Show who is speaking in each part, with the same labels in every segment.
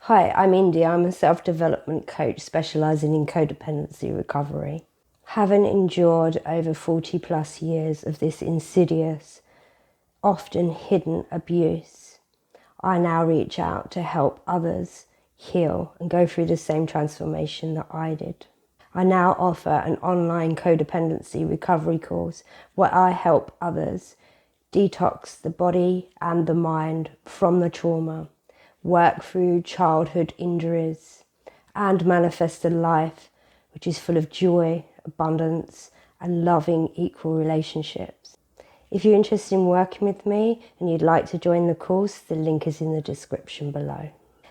Speaker 1: Hi, I'm Indi. I'm a self-development coach specialising in codependency recovery. Having endured over 40 plus years of this insidious, often hidden abuse, I now reach out to help others heal and go through the same transformation that I did. I now offer an online codependency recovery course where I help others detox the body and the mind from the trauma, work through childhood injuries, and manifest a life which is full of joy, abundance, and loving equal relationships. If you're interested in working with me and you'd like to join the course, the link is in the description below.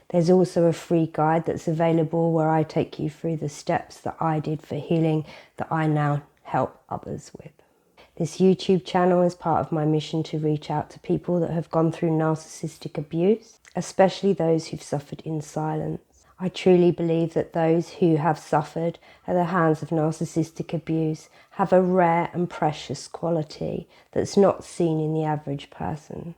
Speaker 1: There's also a free guide that's available where I take you through the steps that I did for healing that I now help others with. This YouTube channel is part of my mission to reach out to people that have gone through narcissistic abuse, especially those who've suffered in silence. I truly believe that those who have suffered at the hands of narcissistic abuse have a rare and precious quality that's not seen in the average person.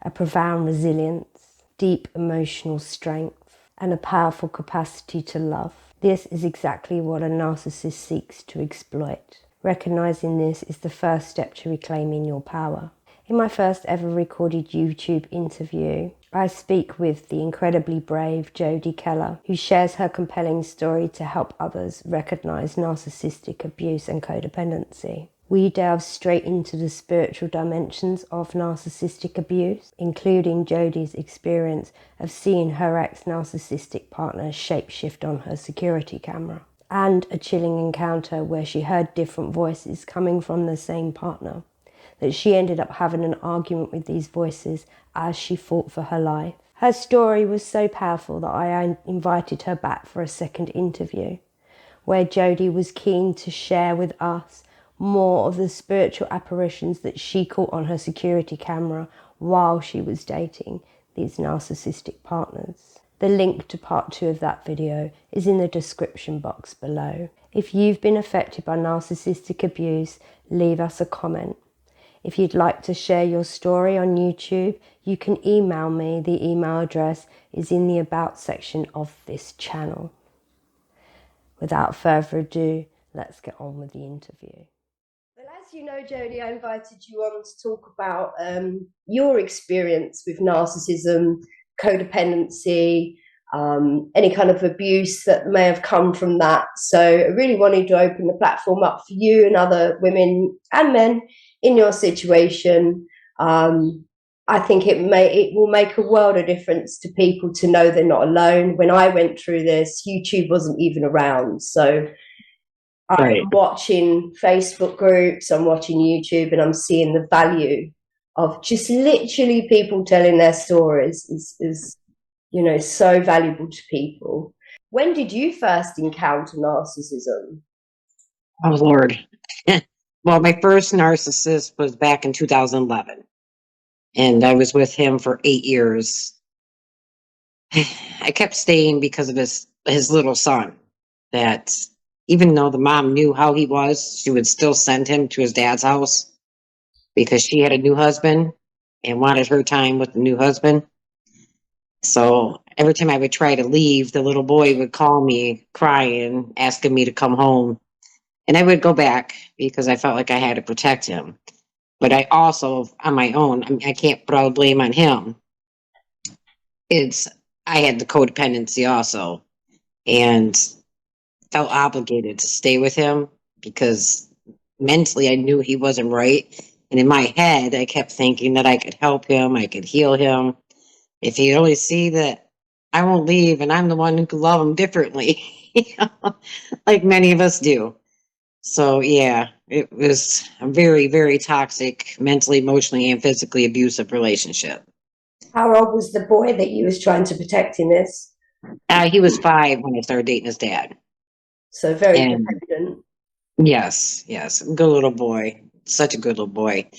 Speaker 1: A profound resilience, deep emotional strength, and a powerful capacity to love. This is exactly what a narcissist seeks to exploit. Recognizing this is the first step to reclaiming your power. In my first ever recorded YouTube interview, I speak with the incredibly brave Jodie Keller, who shares her compelling story to help others recognize narcissistic abuse and codependency. We delve straight into the spiritual dimensions of narcissistic abuse, including Jodie's experience of seeing her ex-narcissistic partner shapeshift on her security camera, and a chilling encounter where she heard different voices coming from the same partner, that she ended up having an argument with these voices as she fought for her life. Her story was so powerful that I invited her back for a second interview, where Jodie was keen to share with us more of the spiritual apparitions that she caught on her security camera while she was dating these narcissistic partners. The link to part 2 of that video is in the description box below. If you've been affected by narcissistic abuse, leave us a comment. If you'd like to share your story on YouTube, you can email me. The email address is in the About section of this channel. Without further ado, let's get on with the interview. Well, as you know, Jodie, I invited you on to talk about your experience with narcissism, codependency, any kind of abuse that may have come from that. So I really wanted to open the platform up for you and other women and men in your situation. I think it will make a world of difference to people to know they're not alone. When I went through this, YouTube wasn't even around. So I'm watching Facebook groups, I'm watching YouTube, and I'm seeing the value of just literally people telling their stories is so valuable to people. When did you first encounter narcissism?
Speaker 2: Oh, Lord. Well, my first narcissist was back in 2011, and I was with him for 8 years. I kept staying because of his little son, that even though the mom knew how he was, she would still send him to his dad's house because she had a new husband and wanted her time with the new husband. So every time I would try to leave, the little boy would call me crying, asking me to come home. And I would go back because I felt like I had to protect him. But I also, on my own, I can't put all the blame on him. I had the codependency also, and felt obligated to stay with him because mentally I knew he wasn't right. And in my head, I kept thinking that I could help him, I could heal him. If he'd only see that I won't leave and I'm the one who could love him differently, like many of us do. So yeah, it was a very, very toxic, mentally, emotionally, and physically abusive relationship.
Speaker 1: How old was the boy that you was trying to protect in this?
Speaker 2: He was 5 when I started dating his dad.
Speaker 1: So very
Speaker 2: And
Speaker 1: dependent.
Speaker 2: yes, good little boy. Such a good little boy.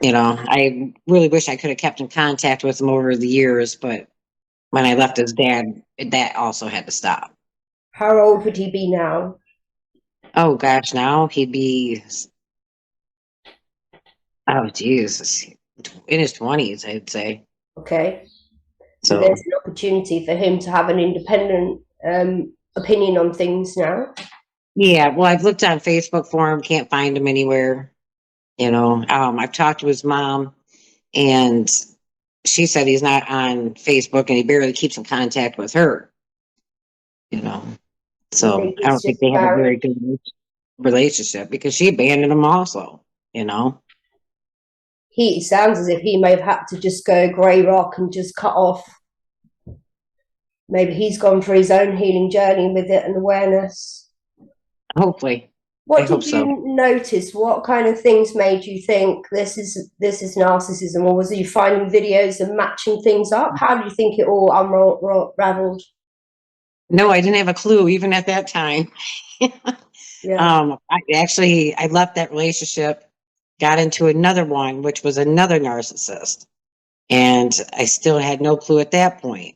Speaker 2: I really wish I could have kept in contact with him over the years, but when I left his dad, that also had to stop.
Speaker 1: How old would he be now?
Speaker 2: Oh gosh, now he'd be, oh Jesus, in his 20s, I'd say.
Speaker 1: Okay. So there's
Speaker 2: So
Speaker 1: an opportunity for him to have an independent opinion on things now.
Speaker 2: yeah, well, I've looked on Facebook for him, can't find him anywhere. I've talked to his mom, and she said he's not on Facebook and he barely keeps in contact with her. You know,
Speaker 1: You
Speaker 2: so
Speaker 1: think
Speaker 2: I
Speaker 1: he's
Speaker 2: don't think
Speaker 1: just
Speaker 2: they have a very
Speaker 1: married?
Speaker 2: good relationship because she abandoned him also.
Speaker 1: He sounds as if he may have had to just go grey rock and just cut off. Maybe he's gone for his own healing journey with it and awareness.
Speaker 2: Hopefully, I
Speaker 1: What
Speaker 2: hope
Speaker 1: did
Speaker 2: so.
Speaker 1: you notice? What kind of things made you think this is narcissism, or was you finding videos and matching things up? How do you think it all unraveled?
Speaker 2: No, I didn't have a clue even at that time.
Speaker 1: Yeah,
Speaker 2: I left that relationship, got into another one, which was another narcissist, and I still had no clue at that point.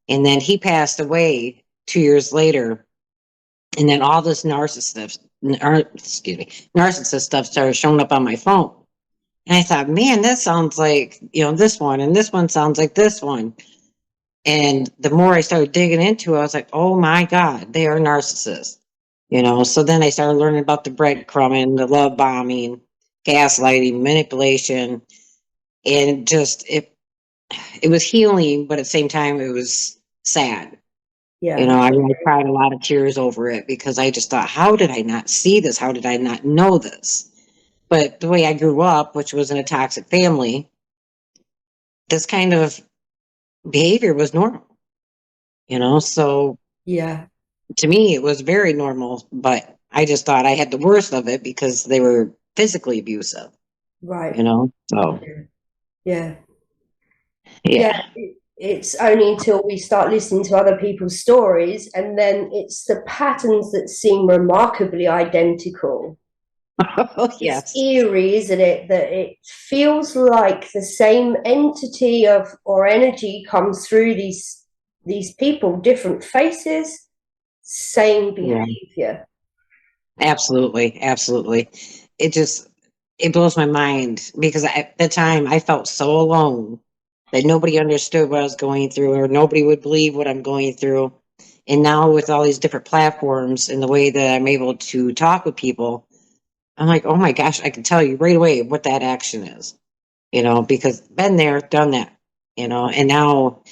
Speaker 2: And then he passed away 2 years later, and then all this narcissist stuff started showing up on my phone. And I thought, man, that sounds like this one, and this one sounds like this one. And the more I started digging into it, I was like, oh my God, they are narcissists. So then I started learning about the breadcrumbing, the love bombing, gaslighting, manipulation, and just it was healing, but at the same time it was sad.
Speaker 1: yeah,
Speaker 2: I really cried a lot of tears over it because I just thought, how did I not see this? How did I not know this? But the way I grew up, which was in a toxic family, this kind of behavior was normal, so
Speaker 1: yeah.
Speaker 2: to me it was very normal, but I just thought I had the worst of it because they were physically abusive,
Speaker 1: Right.
Speaker 2: so
Speaker 1: Yeah. Yeah. Yeah.
Speaker 2: yeah.
Speaker 1: It's only until we start listening to other people's stories, and then it's the patterns that seem remarkably identical.
Speaker 2: Oh
Speaker 1: It's
Speaker 2: yes.
Speaker 1: eerie, isn't it? That it feels like the same entity of or energy comes through these people, different faces, same
Speaker 2: Yeah,
Speaker 1: behavior.
Speaker 2: absolutely. it just it blows my mind because at the time I felt so alone that nobody understood what I was going through or nobody would believe what I'm going through. And now with all these different platforms and the way that I'm able to talk with people, I'm like, oh my gosh, I can tell you right away what that action is, because been there, done that, and now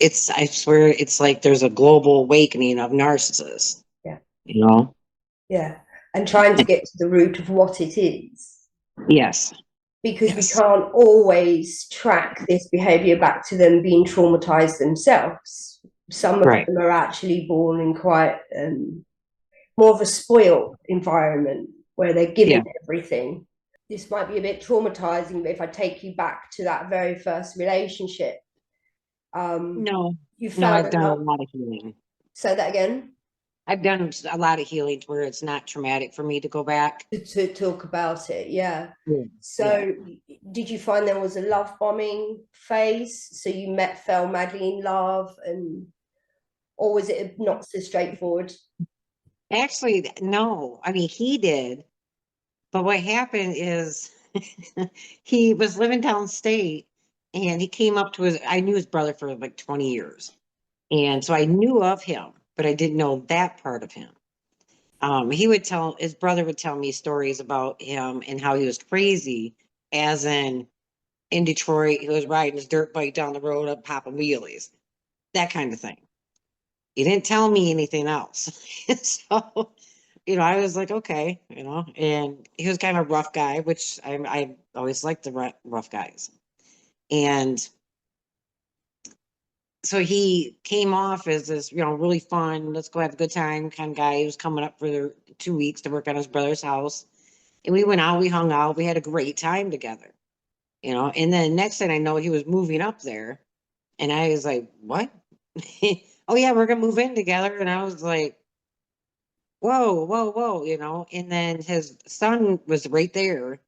Speaker 2: I swear, it's like there's a global awakening of narcissists,
Speaker 1: Yeah,
Speaker 2: you know?
Speaker 1: yeah. And trying to get to the root of what it is.
Speaker 2: Yes,
Speaker 1: Because we
Speaker 2: yes,
Speaker 1: can't always track this behavior back to them being traumatized themselves. Some of
Speaker 2: right.
Speaker 1: them are actually born in quite more of a spoiled environment where they're
Speaker 2: Yeah.
Speaker 1: given everything. This might be a bit traumatizing, but if I take you back to that very first relationship, um,
Speaker 2: No,
Speaker 1: you
Speaker 2: no,
Speaker 1: found
Speaker 2: I've
Speaker 1: a
Speaker 2: done a
Speaker 1: love.
Speaker 2: lot of healing.
Speaker 1: Say that again.
Speaker 2: I've done a lot of healing to where it's not traumatic for me to go back.
Speaker 1: To talk about it, yeah.
Speaker 2: Yeah. Yeah.
Speaker 1: So, did you find there was a love bombing phase? So you fell madly in love, and or was it not so straightforward?
Speaker 2: Actually, no. I mean, he did. But what happened is he was living downstate and he came up to I knew his brother for like 20 years. And so I knew of him, but I didn't know that part of him. His brother would tell me stories about him and how he was crazy, as in Detroit, he was riding his dirt bike down the road up popping wheelies, that kind of thing. He didn't tell me anything else. So, I was like, okay, and he was kind of a rough guy, which I always liked the rough guys. And so he came off as this, really fun, let's go have a good time kind of guy. He was coming up for 2 weeks to work on his brother's house. And we went out, we hung out, we had a great time together, And then next thing I know, he was moving up there. And I was like, what? Oh, yeah, we're going to move in together. And I was like, whoa, whoa, whoa, And then his son was right there.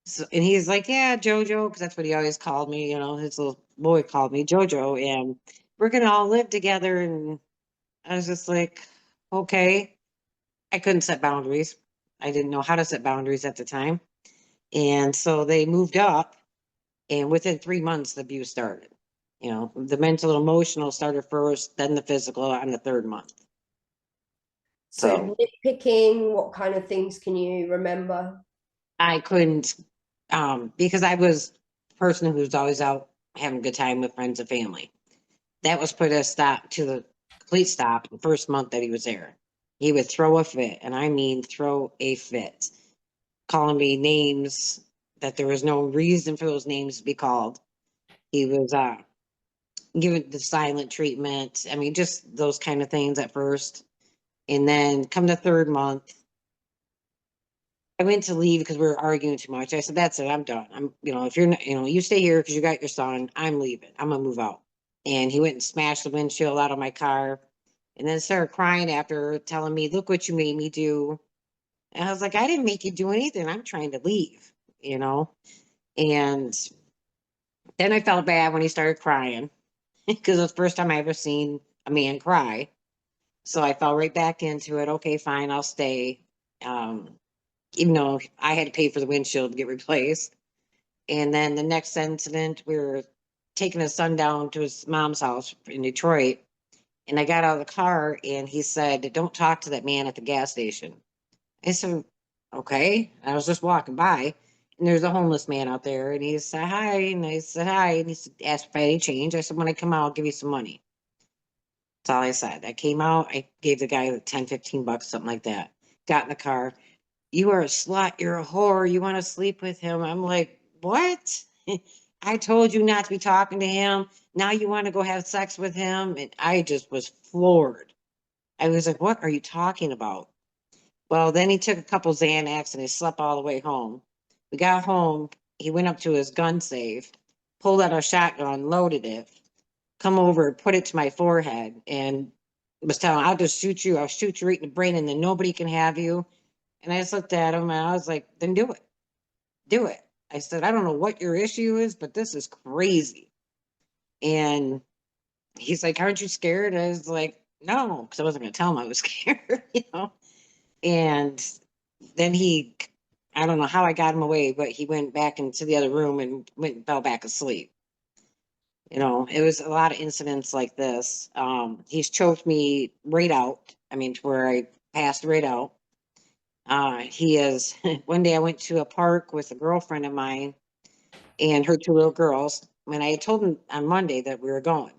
Speaker 2: So, and he's like, yeah, Jojo, because that's what he always called me, his little boy called me Jojo. And we're going to all live together. And I was just like, okay. I couldn't set boundaries. I didn't know how to set boundaries at the time. And so they moved up. And within 3 months, the abuse started. You know, the mental and emotional started first, then the physical on the third month.
Speaker 1: So nitpicking, what kind of things can you remember?
Speaker 2: I couldn't, because I was a person who was always out having a good time with friends and family. That was put a stop to the complete stop the first month that he was there. He would throw a fit, and I mean throw a fit, calling me names that there was no reason for those names to be called. He was giving the silent treatment. I mean, just those kind of things at first. And then come the third month, I went to leave because we were arguing too much. I said, "That's it. I'm done. If you're not, you stay here because you got your son. I'm leaving. I'm gonna move out." And he went and smashed the windshield out of my car, and then started crying after, telling me, "Look what you made me do." And I was like, "I didn't make you do anything. I'm trying to leave." You know. And then I felt bad when he started crying because it was the first time I ever seen a man cry. So I fell right back into it. Okay, fine, I'll stay. Um, Even though I had to pay for the windshield to get replaced. And then the next incident, we were taking his son down to his mom's house in Detroit. And I got out of the car and he said, "Don't talk to that man at the gas station." I said, "Okay." I was just walking by and there's a homeless man out there. And he said, "Hi." And I said, "Hi." And he asked if I had any change. I said, "When I come out, I'll give you some money." That's all I said. I came out, I gave the guy like 10, 15 bucks, something like that. Got in the car. "You are a slut. You're a whore. You want to sleep with him." I'm like, "What?" "I told you not to be talking to him. Now you want to go have sex with him." And I just was floored. I was like, "What are you talking about?" Well, then he took a couple Xanax and he slept all the way home. We got home. He went up to his gun safe, pulled out a shotgun, loaded it, come over, put it to my forehead, and was telling, "I'll just shoot you. I'll shoot you right in the brain, and then nobody can have you." And I just looked at him and I was like, "Then do it. Do it." I said, "I don't know what your issue is, but this is crazy." And he's like, "Aren't you scared?" I was like, "No," because I wasn't going to tell him I was scared. And then I don't know how I got him away, but he went back into the other room and went and fell back asleep. It was a lot of incidents like this. He's choked me right out. I mean, to where I passed right out. He is, one day I went to a park with a girlfriend of mine and her two little girls. When I had told him on Monday that we were going,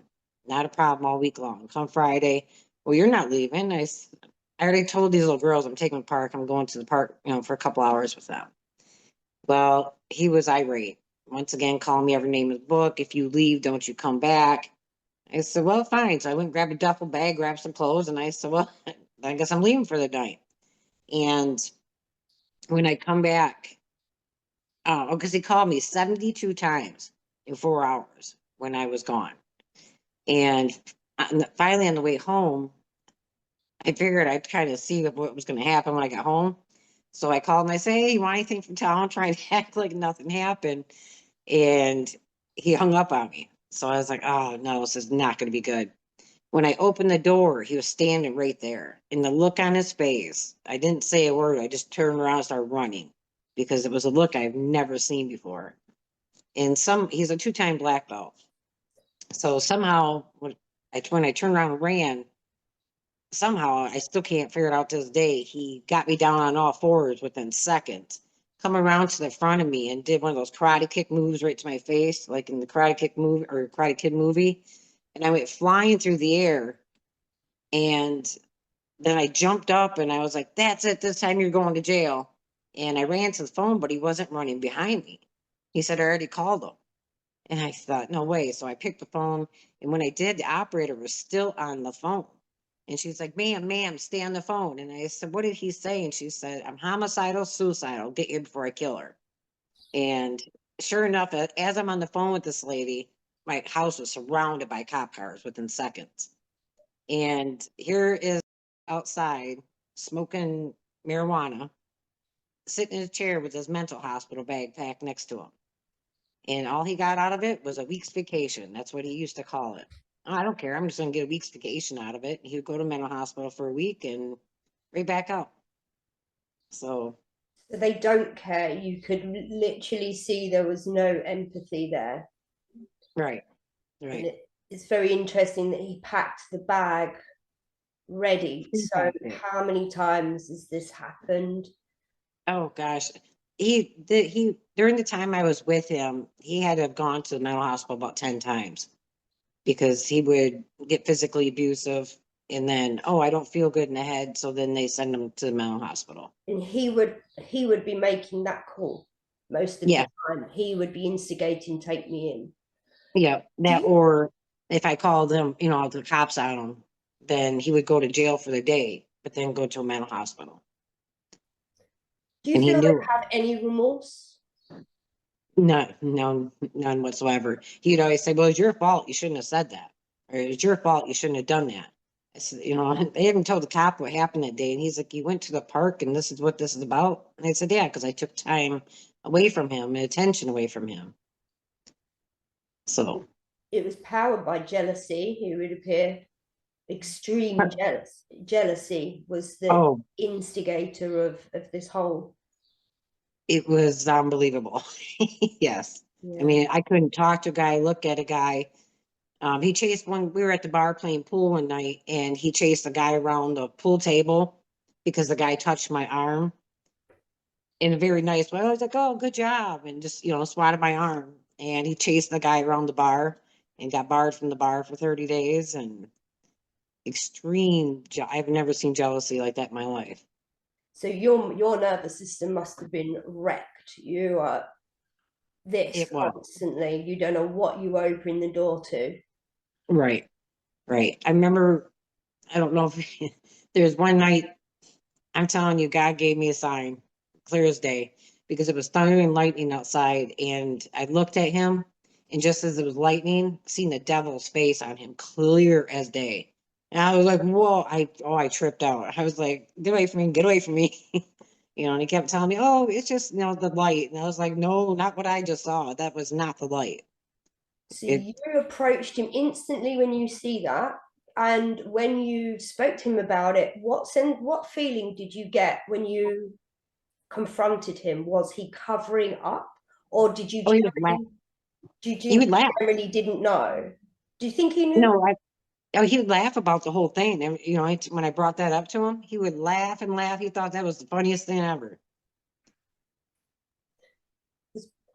Speaker 2: not a problem all week long. Come Friday, "Well, you're not leaving." I already told these little girls I'm taking the park. I'm going to the park, for a couple hours with them. Well, he was irate. Once again, calling me every name in the book. "If you leave, don't you come back." I said, "Well, fine." So I went and grabbed a duffel bag, grabbed some clothes, and I said, "Well, I guess I'm leaving for the night." And when I come back, because he called me 72 times in 4 hours when I was gone. And finally, on the way home, I figured I'd kind of see what was going to happen when I got home. So I called him. I said, "Hey, you want anything from town?" Trying to act like nothing happened. And he hung up on me. So I was like, "Oh, no, this is not going to be good." When I opened the door, he was standing right there. And the look on his face, I didn't say a word. I just turned around and started running because it was a look I've never seen before. And he's a two-time black belt. So somehow when I turned around and ran, somehow I still can't figure it out to this day. He got me down on all fours within seconds, come around to the front of me and did one of those karate kick moves right to my face, like in the Karate Kick movie or Karate Kid movie. And I went flying through the air. And then I jumped up and I was like, "That's it. This time you're going to jail." And I ran to the phone, but he wasn't running behind me. He said, "I already called him." And I thought, "No way." So I picked the phone. And when I did, the operator was still on the phone. And she's like, Ma'am, stay on the phone." And I said, "What did he say?" And she said, "I'm homicidal, suicidal. Get here before I kill her." And sure enough, as I'm on the phone with this lady, my house was surrounded by cop cars within seconds. And here is outside smoking marijuana, sitting in a chair with his mental hospital bag packed next to him. And all he got out of it was a week's vacation. That's what he used to call it. "I don't care. I'm just going to get a week's vacation out of it." He would go to mental hospital for a week and right back out. So,
Speaker 1: So they don't care. You could literally see there was no empathy there.
Speaker 2: right. Right.
Speaker 1: It's very interesting that he packed the bag ready.
Speaker 2: He
Speaker 1: So
Speaker 2: packed it.
Speaker 1: how many times has this happened?
Speaker 2: Oh gosh. He during the time I was with him, he had to have gone to the mental hospital about 10 times because he would get physically abusive and then, oh, I don't feel good in the head. So then they send him to the mental hospital.
Speaker 1: And he would be making that call most of the
Speaker 2: Yeah.
Speaker 1: time. He would be instigating, take me in.
Speaker 2: Yeah.
Speaker 1: Do
Speaker 2: That,
Speaker 1: you
Speaker 2: or if I called him, the cops on him, then he would go to jail for the day, but then go to a mental hospital.
Speaker 1: do you
Speaker 2: And he
Speaker 1: feel
Speaker 2: knew
Speaker 1: like
Speaker 2: it.
Speaker 1: you have any remorse?
Speaker 2: None whatsoever. He'd always say, well, it's your fault. You shouldn't have said that. Or it's your fault. You shouldn't have done that. I said, they haven't told the cop what happened that day. And he's like, you went to the park and this is what this is about. And I said, yeah, because I took time away from him and attention away from him. So,
Speaker 1: It was powered by jealousy. It would appear extreme jealousy was the
Speaker 2: oh,
Speaker 1: instigator of this whole.
Speaker 2: it was unbelievable. Yes. I
Speaker 1: Yeah.
Speaker 2: mean, I couldn't talk to a guy, look at a guy. He chased one. We were at the bar playing pool one night, and he chased a guy around the pool table because the guy touched my arm in a very nice way. I was like, "Oh, good job," and just swatted my arm. And he chased the guy around the bar and got barred from the bar for 30 days. And I've never seen jealousy like that in my life.
Speaker 1: So your nervous system must have been wrecked. You are this
Speaker 2: It was
Speaker 1: constantly. You don't know what you open the door to.
Speaker 2: right, right. I remember. I don't know if there's one night. I'm telling you, God gave me a sign, clear as day, because it was thunder and lightning outside. And I looked at him, and just as it was lightning, seen the devil's face on him, clear as day. And I was like, whoa, I tripped out. I was like, get away from me, get away from me. And he kept telling me, oh, it's just, the light. And I was like, no, not what I just saw. That was not the light.
Speaker 1: So
Speaker 2: It,
Speaker 1: you approached him instantly when you see that. And when you spoke to him about it, what feeling did you get when you confronted him? Was he covering up, or
Speaker 2: oh, he would laugh. He would laugh.
Speaker 1: generally didn't know? Do you think he knew?
Speaker 2: No, oh, he would laugh about the whole thing. And, when I brought that up to him, he would laugh and laugh. He thought that was the funniest thing ever.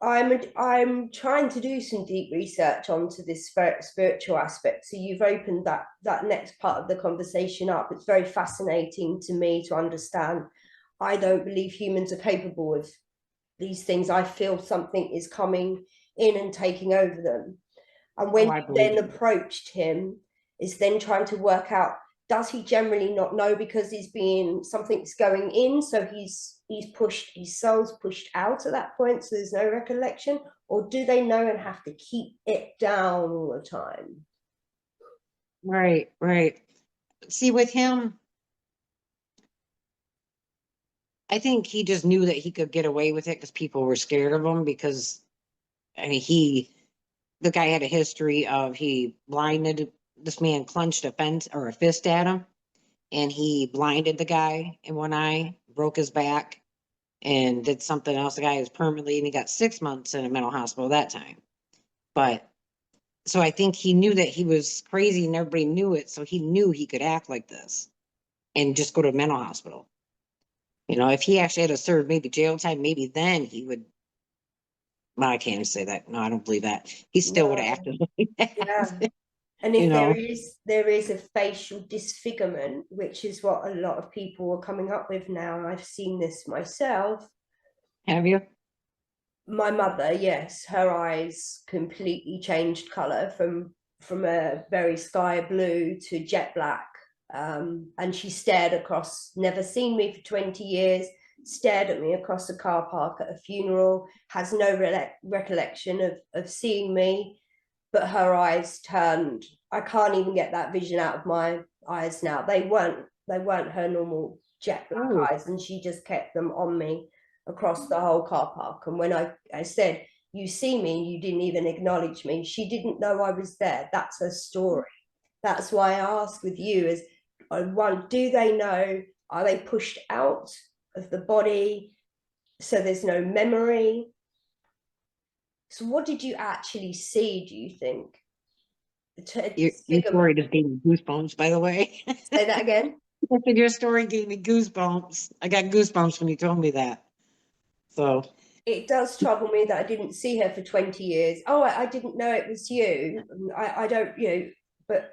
Speaker 1: I'm trying to do some deep research onto this spiritual aspect. So you've opened that next part of the conversation up. It's very fascinating to me to understand. I don't believe humans are capable of these things. I feel something is coming in and taking over them. And
Speaker 2: Oh,
Speaker 1: when
Speaker 2: I
Speaker 1: you
Speaker 2: believe
Speaker 1: then
Speaker 2: it.
Speaker 1: approached him, is then trying to work out, does he generally not know because he's being something's going in, so he's pushed, his soul's pushed out at that point, so there's no recollection, or do they know and have to keep it down all the time?
Speaker 2: Right, right. See, with him, I think he just knew that he could get away with it because people were scared of him. Because, I mean, the guy had a history of he blinded this man, clenched a fence or a fist at him, and he blinded the guy in one eye, broke his back, and did something else. The guy was permanently, and he got 6 months in a mental hospital that time. But so I think he knew that he was crazy and everybody knew it. So he knew he could act like this and just go to a mental hospital. If he actually had to serve maybe jail time, maybe then he would. Well, I can't even say that. No, I don't believe that. He still would have
Speaker 1: No.
Speaker 2: acted like
Speaker 1: Yeah.
Speaker 2: that.
Speaker 1: And
Speaker 2: you
Speaker 1: if there
Speaker 2: know,
Speaker 1: is there is a facial disfigurement, which is what a lot of people are coming up with now, and I've seen this myself.
Speaker 2: have you?
Speaker 1: My mother, yes, her eyes completely changed color from a very sky blue to jet black. And she stared across, never seen me for 20 years, stared at me across a car park at a funeral, has no recollection of seeing me, but her eyes turned. I can't even get that vision out of my eyes now. They weren't her normal jet black
Speaker 2: Oh,
Speaker 1: eyes, and she just kept them on me across the whole car park. And when I said, you see me, you didn't even acknowledge me, she didn't know I was there. That's her story. That's why I ask with you is, one, do they know? Are they pushed out of the body so there's no memory? So what did you actually see, do you think?
Speaker 2: Your story just gave me goosebumps, by the way.
Speaker 1: Say that again.
Speaker 2: I said your story gave me goosebumps. I got goosebumps when you told me that. So
Speaker 1: It does trouble me that I didn't see her for 20 years. Oh, I didn't know it was you. I don't, but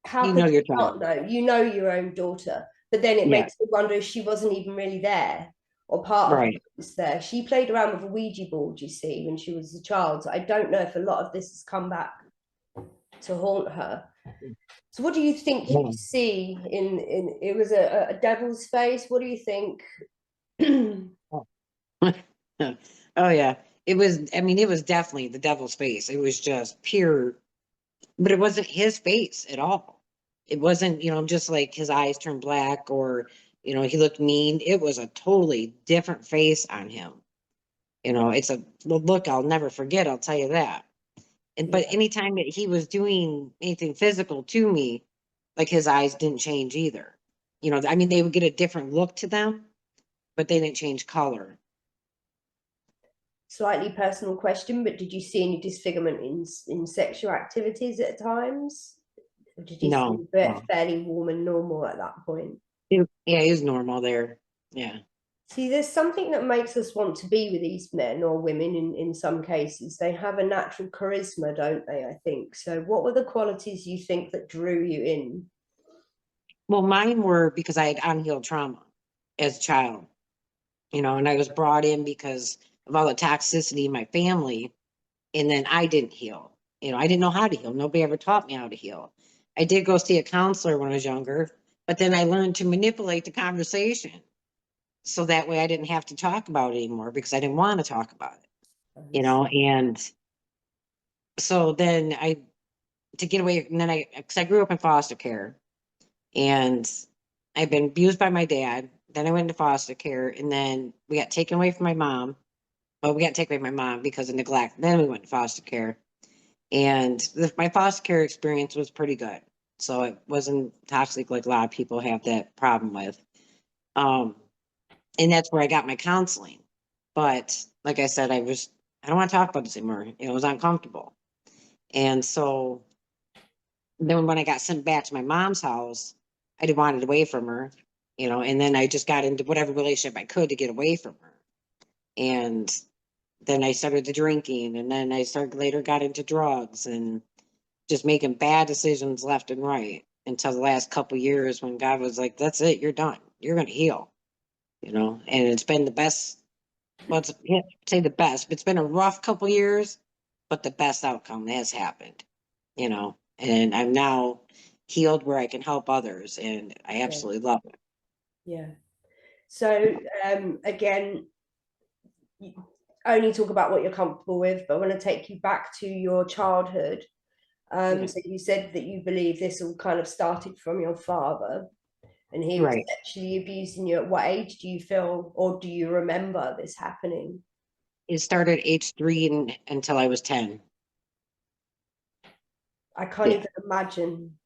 Speaker 1: how
Speaker 2: you
Speaker 1: could
Speaker 2: know your
Speaker 1: you not
Speaker 2: child.
Speaker 1: know? You know your own daughter. But then it
Speaker 2: Yeah,
Speaker 1: makes me wonder if she wasn't even really there or part of it
Speaker 2: right.
Speaker 1: was there. She played around with a Ouija board, you see, when she was a child. So I don't know if a lot of this has come back to haunt her. So what do you think you
Speaker 2: Yeah.
Speaker 1: see in it was a devil's face? What do you think?
Speaker 2: Oh yeah. It was, I mean, it was definitely the devil's face. It was just pure, but it wasn't his face at all. It wasn't, just like his eyes turned black or, he looked mean. It was a totally different face on him. It's a look I'll never forget, I'll tell you that. But
Speaker 1: Yeah.
Speaker 2: anytime that he was doing anything physical to me, like his eyes didn't change either. I mean, they would get a different look to them, but they didn't change color.
Speaker 1: Slightly personal question, but did you see any disfigurement in sexual activities at times? Or did you
Speaker 2: No,
Speaker 1: seem
Speaker 2: no.
Speaker 1: fairly warm and normal at that point?
Speaker 2: Yeah, he was normal there. Yeah.
Speaker 1: See, there's something that makes us want to be with these men or women in some cases. They have a natural charisma, don't they? I think. So, what were the qualities you think that drew you in?
Speaker 2: Well, mine were because I had unhealed trauma as a child, and I was brought in because of all the toxicity in my family. And then I didn't heal. I didn't know how to heal. Nobody ever taught me how to heal. I did go see a counselor when I was younger, but then I learned to manipulate the conversation. So that way I didn't have to talk about it anymore because I didn't want to talk about and so then to get away, and then because I grew up in foster care and I've been abused by my dad. Then I went into foster care and then we got taken away from my mom. Well, we got taken away from my mom because of neglect. Then we went to foster care. And my foster care experience was pretty good. So it wasn't toxic like a lot of people have that problem with. Um, and that's where I got my counseling. But like I said, I don't want to talk about this anymore. It was uncomfortable. And so then when I got sent back to my mom's house, I didn't want it away from her, and then I just got into whatever relationship I could to get away from her. And then I started the drinking, and then I started later got into drugs and just making bad decisions left and right until the last couple years when God was like, "That's it, you're done. You're going to heal." And it's been the best. Well, can't say the best, but it's been a rough couple years, but the best outcome has happened. And I'm now healed where I can help others, and I
Speaker 1: Yeah,
Speaker 2: absolutely love it.
Speaker 1: yeah. So again, you only talk about what you're comfortable with, but I want to take you back to your childhood.
Speaker 2: Yeah.
Speaker 1: So you said that you believe this all kind of started from your father, and he was
Speaker 2: Right.
Speaker 1: sexually abusing you. At what age do you feel, or do you remember this happening?
Speaker 2: It started at age 3 until I was 10.
Speaker 1: I can't
Speaker 2: Yeah.
Speaker 1: even imagine.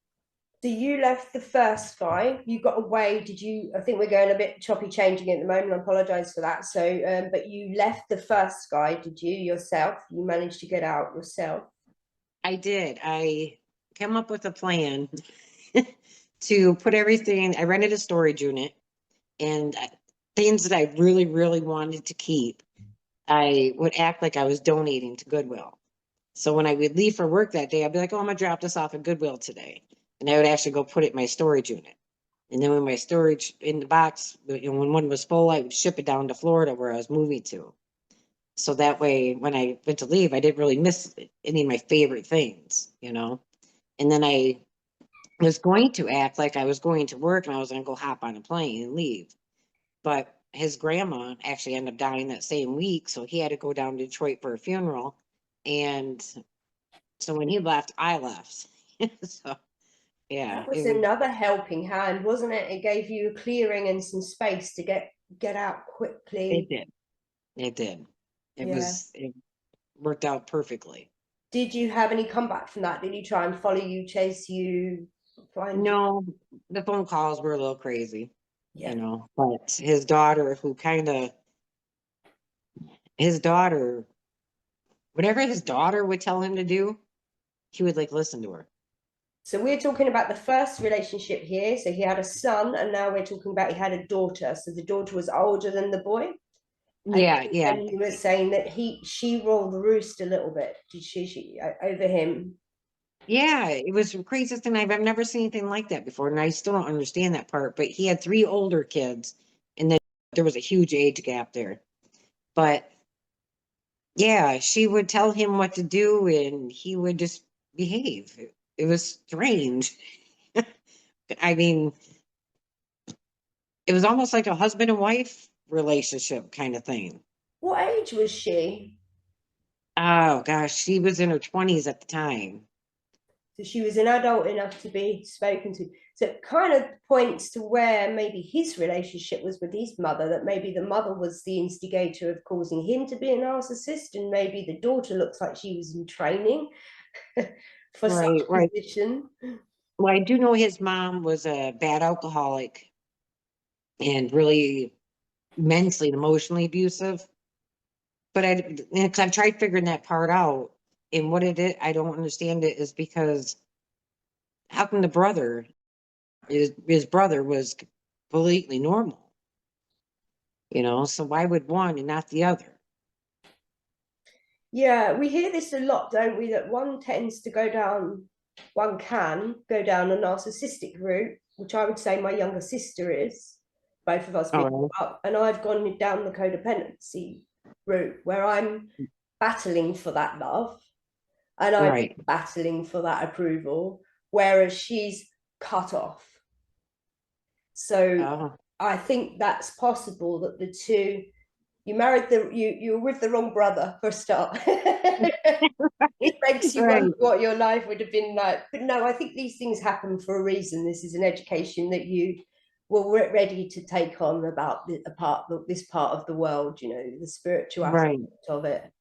Speaker 1: So you left the first guy. You got away. Did you? I think we're going a bit choppy changing at the moment. I apologize for that. So, but you left the first guy. Did you yourself? You managed to get out yourself.
Speaker 2: I did. I came up with a plan to put everything. I rented a storage unit and things that I really, really wanted to keep. I would act like I was donating to Goodwill. So when I would leave for work that day, I'd be like, "Oh, I'm gonna drop this off at Goodwill today," and I would actually go put it in my storage unit. And then when my storage in the box, when one was full, I would ship it down to Florida where I was moving to. So that way, when I went to leave, I didn't really miss any of my favorite things. And then I was going to act like I was going to work and I was going to go hop on a plane and leave. But his grandma actually ended up dying that same week. So he had to go down to Detroit for a funeral. And so when he left, I left. So yeah,
Speaker 1: That was another helping hand, wasn't it? It gave you a clearing and some space to get out
Speaker 2: it
Speaker 1: quickly.
Speaker 2: did. It did.
Speaker 1: Yeah.
Speaker 2: It worked out perfectly.
Speaker 1: Did you have any comeback from that? Did he try and follow you, chase you, find you?
Speaker 2: No, the phone calls were a little crazy,
Speaker 1: Yeah.
Speaker 2: but his daughter, his daughter, whatever his daughter would tell him to do, he would like listen to her.
Speaker 1: So we're talking about the first relationship here. So he had a son, and now we're talking about he had a daughter. So the daughter was older than the boy.
Speaker 2: Yeah, yeah.
Speaker 1: And you were saying that she rolled the roost a little bit. Did she over him?
Speaker 2: Yeah, it was the craziest thing. I've never seen anything like that before, and I still don't understand that part. But he had three older kids, and then there was a huge age gap there. But yeah, she would tell him what to do, and he would just behave. It was strange. I mean, it was almost like a husband and wife relationship kind of thing.
Speaker 1: What age was she?
Speaker 2: Oh gosh, she was in her 20s at the time.
Speaker 1: So she was an adult enough to be spoken to. So it kind of points to where maybe his relationship was with his mother, that maybe the mother was the instigator of causing him to be a narcissist, and maybe the daughter looks like she was in training for such
Speaker 2: Right,
Speaker 1: a
Speaker 2: right.
Speaker 1: position.
Speaker 2: Well, I do know his mom was a bad alcoholic and really mentally and emotionally abusive. But because I've tried figuring that part out, and what it is, I don't understand it is because how come the brother, his brother was completely normal, so why would one and not the other?
Speaker 1: Yeah, we hear this a lot, don't we? That one tends to go down, one can go down a narcissistic route, which I would say my younger sister is, both of us being
Speaker 2: Oh,
Speaker 1: up, and I've gone down the codependency route where I'm battling for that love and I'm
Speaker 2: right.
Speaker 1: battling for that approval, whereas she's cut off. So
Speaker 2: Oh,
Speaker 1: I think that's possible that the two you married you're with the wrong brother for a start. It makes you
Speaker 2: right,
Speaker 1: wonder what your life would have been like. But no, I think these things happen for a reason. This is an education that you were ready to take on about this part of the world, the spiritual aspect
Speaker 2: right.
Speaker 1: of it.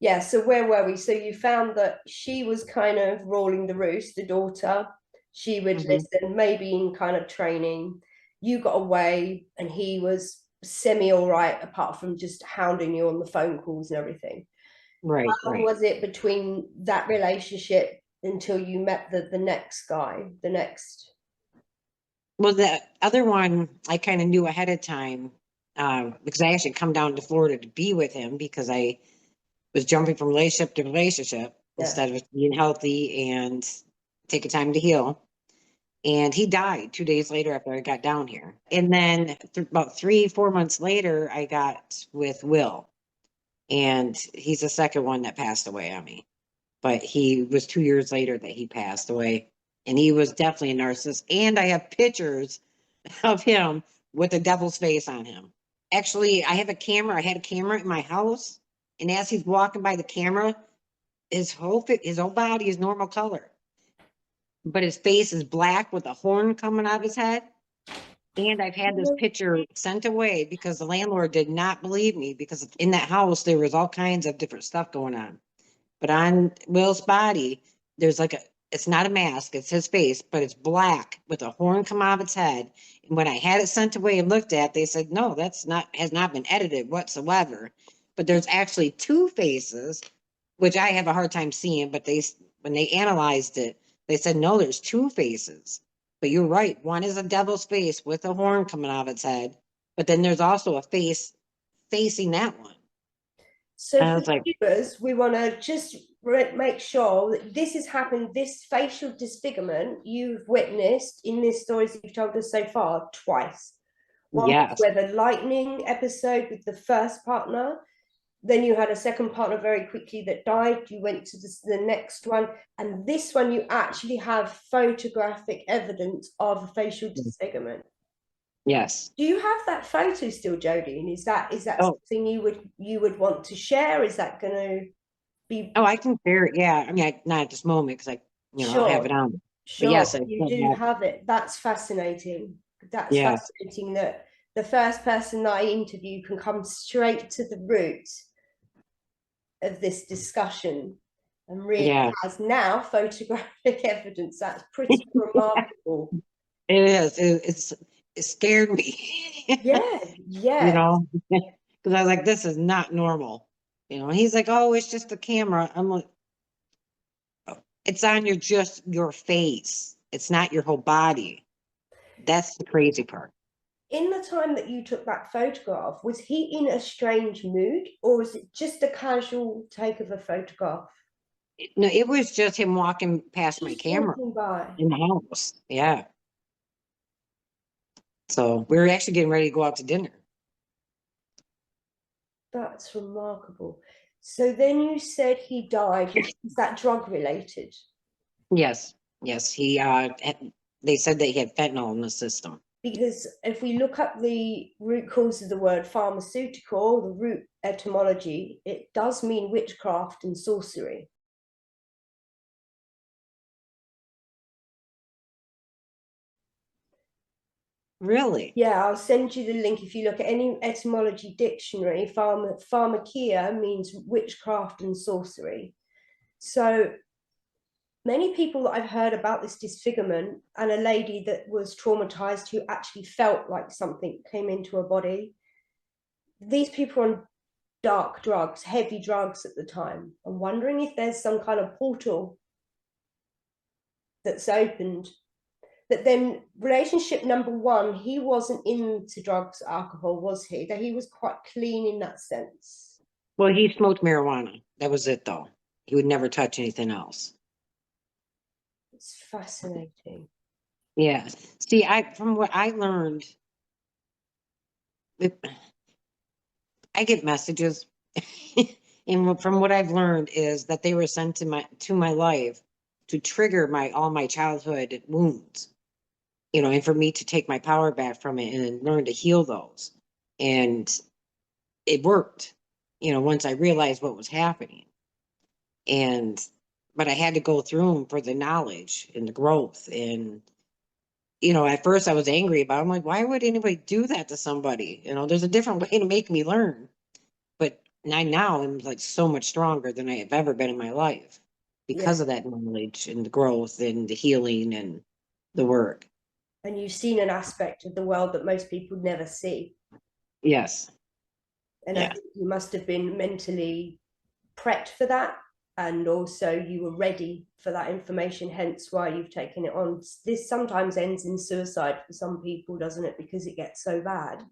Speaker 1: Yeah, so where were we? So you found that she was kind of ruling the roost, the daughter. She would
Speaker 2: Hmm.
Speaker 1: listen, maybe in kind of training. You got away, and he was semi all right, apart from just hounding you on the phone calls and everything.
Speaker 2: Right,
Speaker 1: How long
Speaker 2: right.
Speaker 1: was it between that relationship until you met the next guy, the next?
Speaker 2: Well, the other one I kind of knew ahead of time, because I actually come down to Florida to be with him because I was jumping from relationship to relationship
Speaker 1: Yeah.
Speaker 2: instead of being healthy and taking time to heal. And he died 2 days later after I got down here. And then about 3, 4 months later, I got with Will, and he's the second one that passed away on me. But he was 2 years later that he passed away, and he was definitely a narcissist. And I have pictures of him with the devil's face on him. Actually, I have a camera. I had a camera in my house, and as he's walking by the camera, his whole body is normal color, but his face is black with a horn coming out of his head. And I've had this picture sent away because the landlord did not believe me because in that house there was all kinds of different stuff going on. But on Will's body, there's like it's not a mask, it's his face, but it's black with a horn come out of its head. And when I had it sent away and looked at, they said, no, has not been edited whatsoever. But there's actually two faces, which I have a hard time seeing, but when they analyzed it, they said, no, there's two faces. But you're right. One is a devil's face with a horn coming out of its head. But then there's also a face facing that one.
Speaker 1: So
Speaker 2: And I
Speaker 1: for
Speaker 2: was like,
Speaker 1: the viewers, we want to just make sure that this has happened, this facial disfigurement you've witnessed in this stories that you've told us so far twice. One was
Speaker 2: yes,
Speaker 1: where the lightning episode with the first partner, then you had a second partner very quickly that died. You went to the next one, and this one you actually have photographic evidence of a facial disfigurement.
Speaker 2: yes.
Speaker 1: Do you have that photo still, Jodie? And is that
Speaker 2: Oh,
Speaker 1: something you would want to share? Is that going to be
Speaker 2: oh, I can share it. Yeah. I mean, not at this moment because I don't have
Speaker 1: sure?
Speaker 2: it on. But
Speaker 1: Sure,
Speaker 2: yes, I
Speaker 1: you
Speaker 2: still
Speaker 1: do
Speaker 2: have.
Speaker 1: have it. That's fascinating. That's
Speaker 2: Yeah.
Speaker 1: fascinating that the first person that I interview can come straight to the root of this discussion and really
Speaker 2: Yeah.
Speaker 1: has now photographic evidence. That's pretty remarkable.
Speaker 2: It is. It scared me.
Speaker 1: Yeah,
Speaker 2: you
Speaker 1: yeah.
Speaker 2: know, because I was like, this is not normal. And he's like, oh, it's just the camera. I'm like, It's on just your face. It's not your whole body. That's the crazy part.
Speaker 1: In the time that you took that photograph, was he in a strange mood, or was it just a casual take of a photograph?
Speaker 2: No, it was just him walking past my
Speaker 1: Just
Speaker 2: camera
Speaker 1: walking by.
Speaker 2: in the house. Yeah. So we were actually getting ready to go out to dinner.
Speaker 1: That's remarkable. So then you said he died. Is that drug related?
Speaker 2: Yes. Yes. They said that he had fentanyl in the system.
Speaker 1: Because if we look up the root cause of the word pharmaceutical, the root etymology, it does mean witchcraft and sorcery.
Speaker 2: Really?
Speaker 1: Yeah, I'll send you the link. If you look at any etymology dictionary, pharmakia means witchcraft and sorcery. So many people that I've heard about this disfigurement, and a lady that was traumatized who actually felt like something came into her body, these people are on dark drugs, heavy drugs at the time. I'm wondering if there's some kind of portal that's opened. But then relationship number one, he wasn't into drugs, alcohol, was he? That he was quite clean in that sense.
Speaker 2: Well, he smoked marijuana. That was it, though. He would never touch anything else.
Speaker 1: It's fascinating.
Speaker 2: Yeah. See, from what I learned, it, I get messages, and from what I've learned is that they were sent to my life to trigger all my childhood wounds, and for me to take my power back from it and learn to heal those. And it worked, once I realized what was happening. And but I had to go through them for the knowledge and the growth. And at first I was angry about it. I'm like, why would anybody do that to somebody? There's a different way to make me learn. But now I'm like so much stronger than I have ever been in my life
Speaker 1: Yeah.
Speaker 2: because of that knowledge and the growth and the healing and the work.
Speaker 1: And you've seen an aspect of the world that most people never see.
Speaker 2: Yes.
Speaker 1: And I
Speaker 2: Yeah.
Speaker 1: think you must have been mentally prepped for that. And also you were ready for that information, hence why you've taken it on. This sometimes ends in suicide for some people, doesn't it? Because it gets so bad.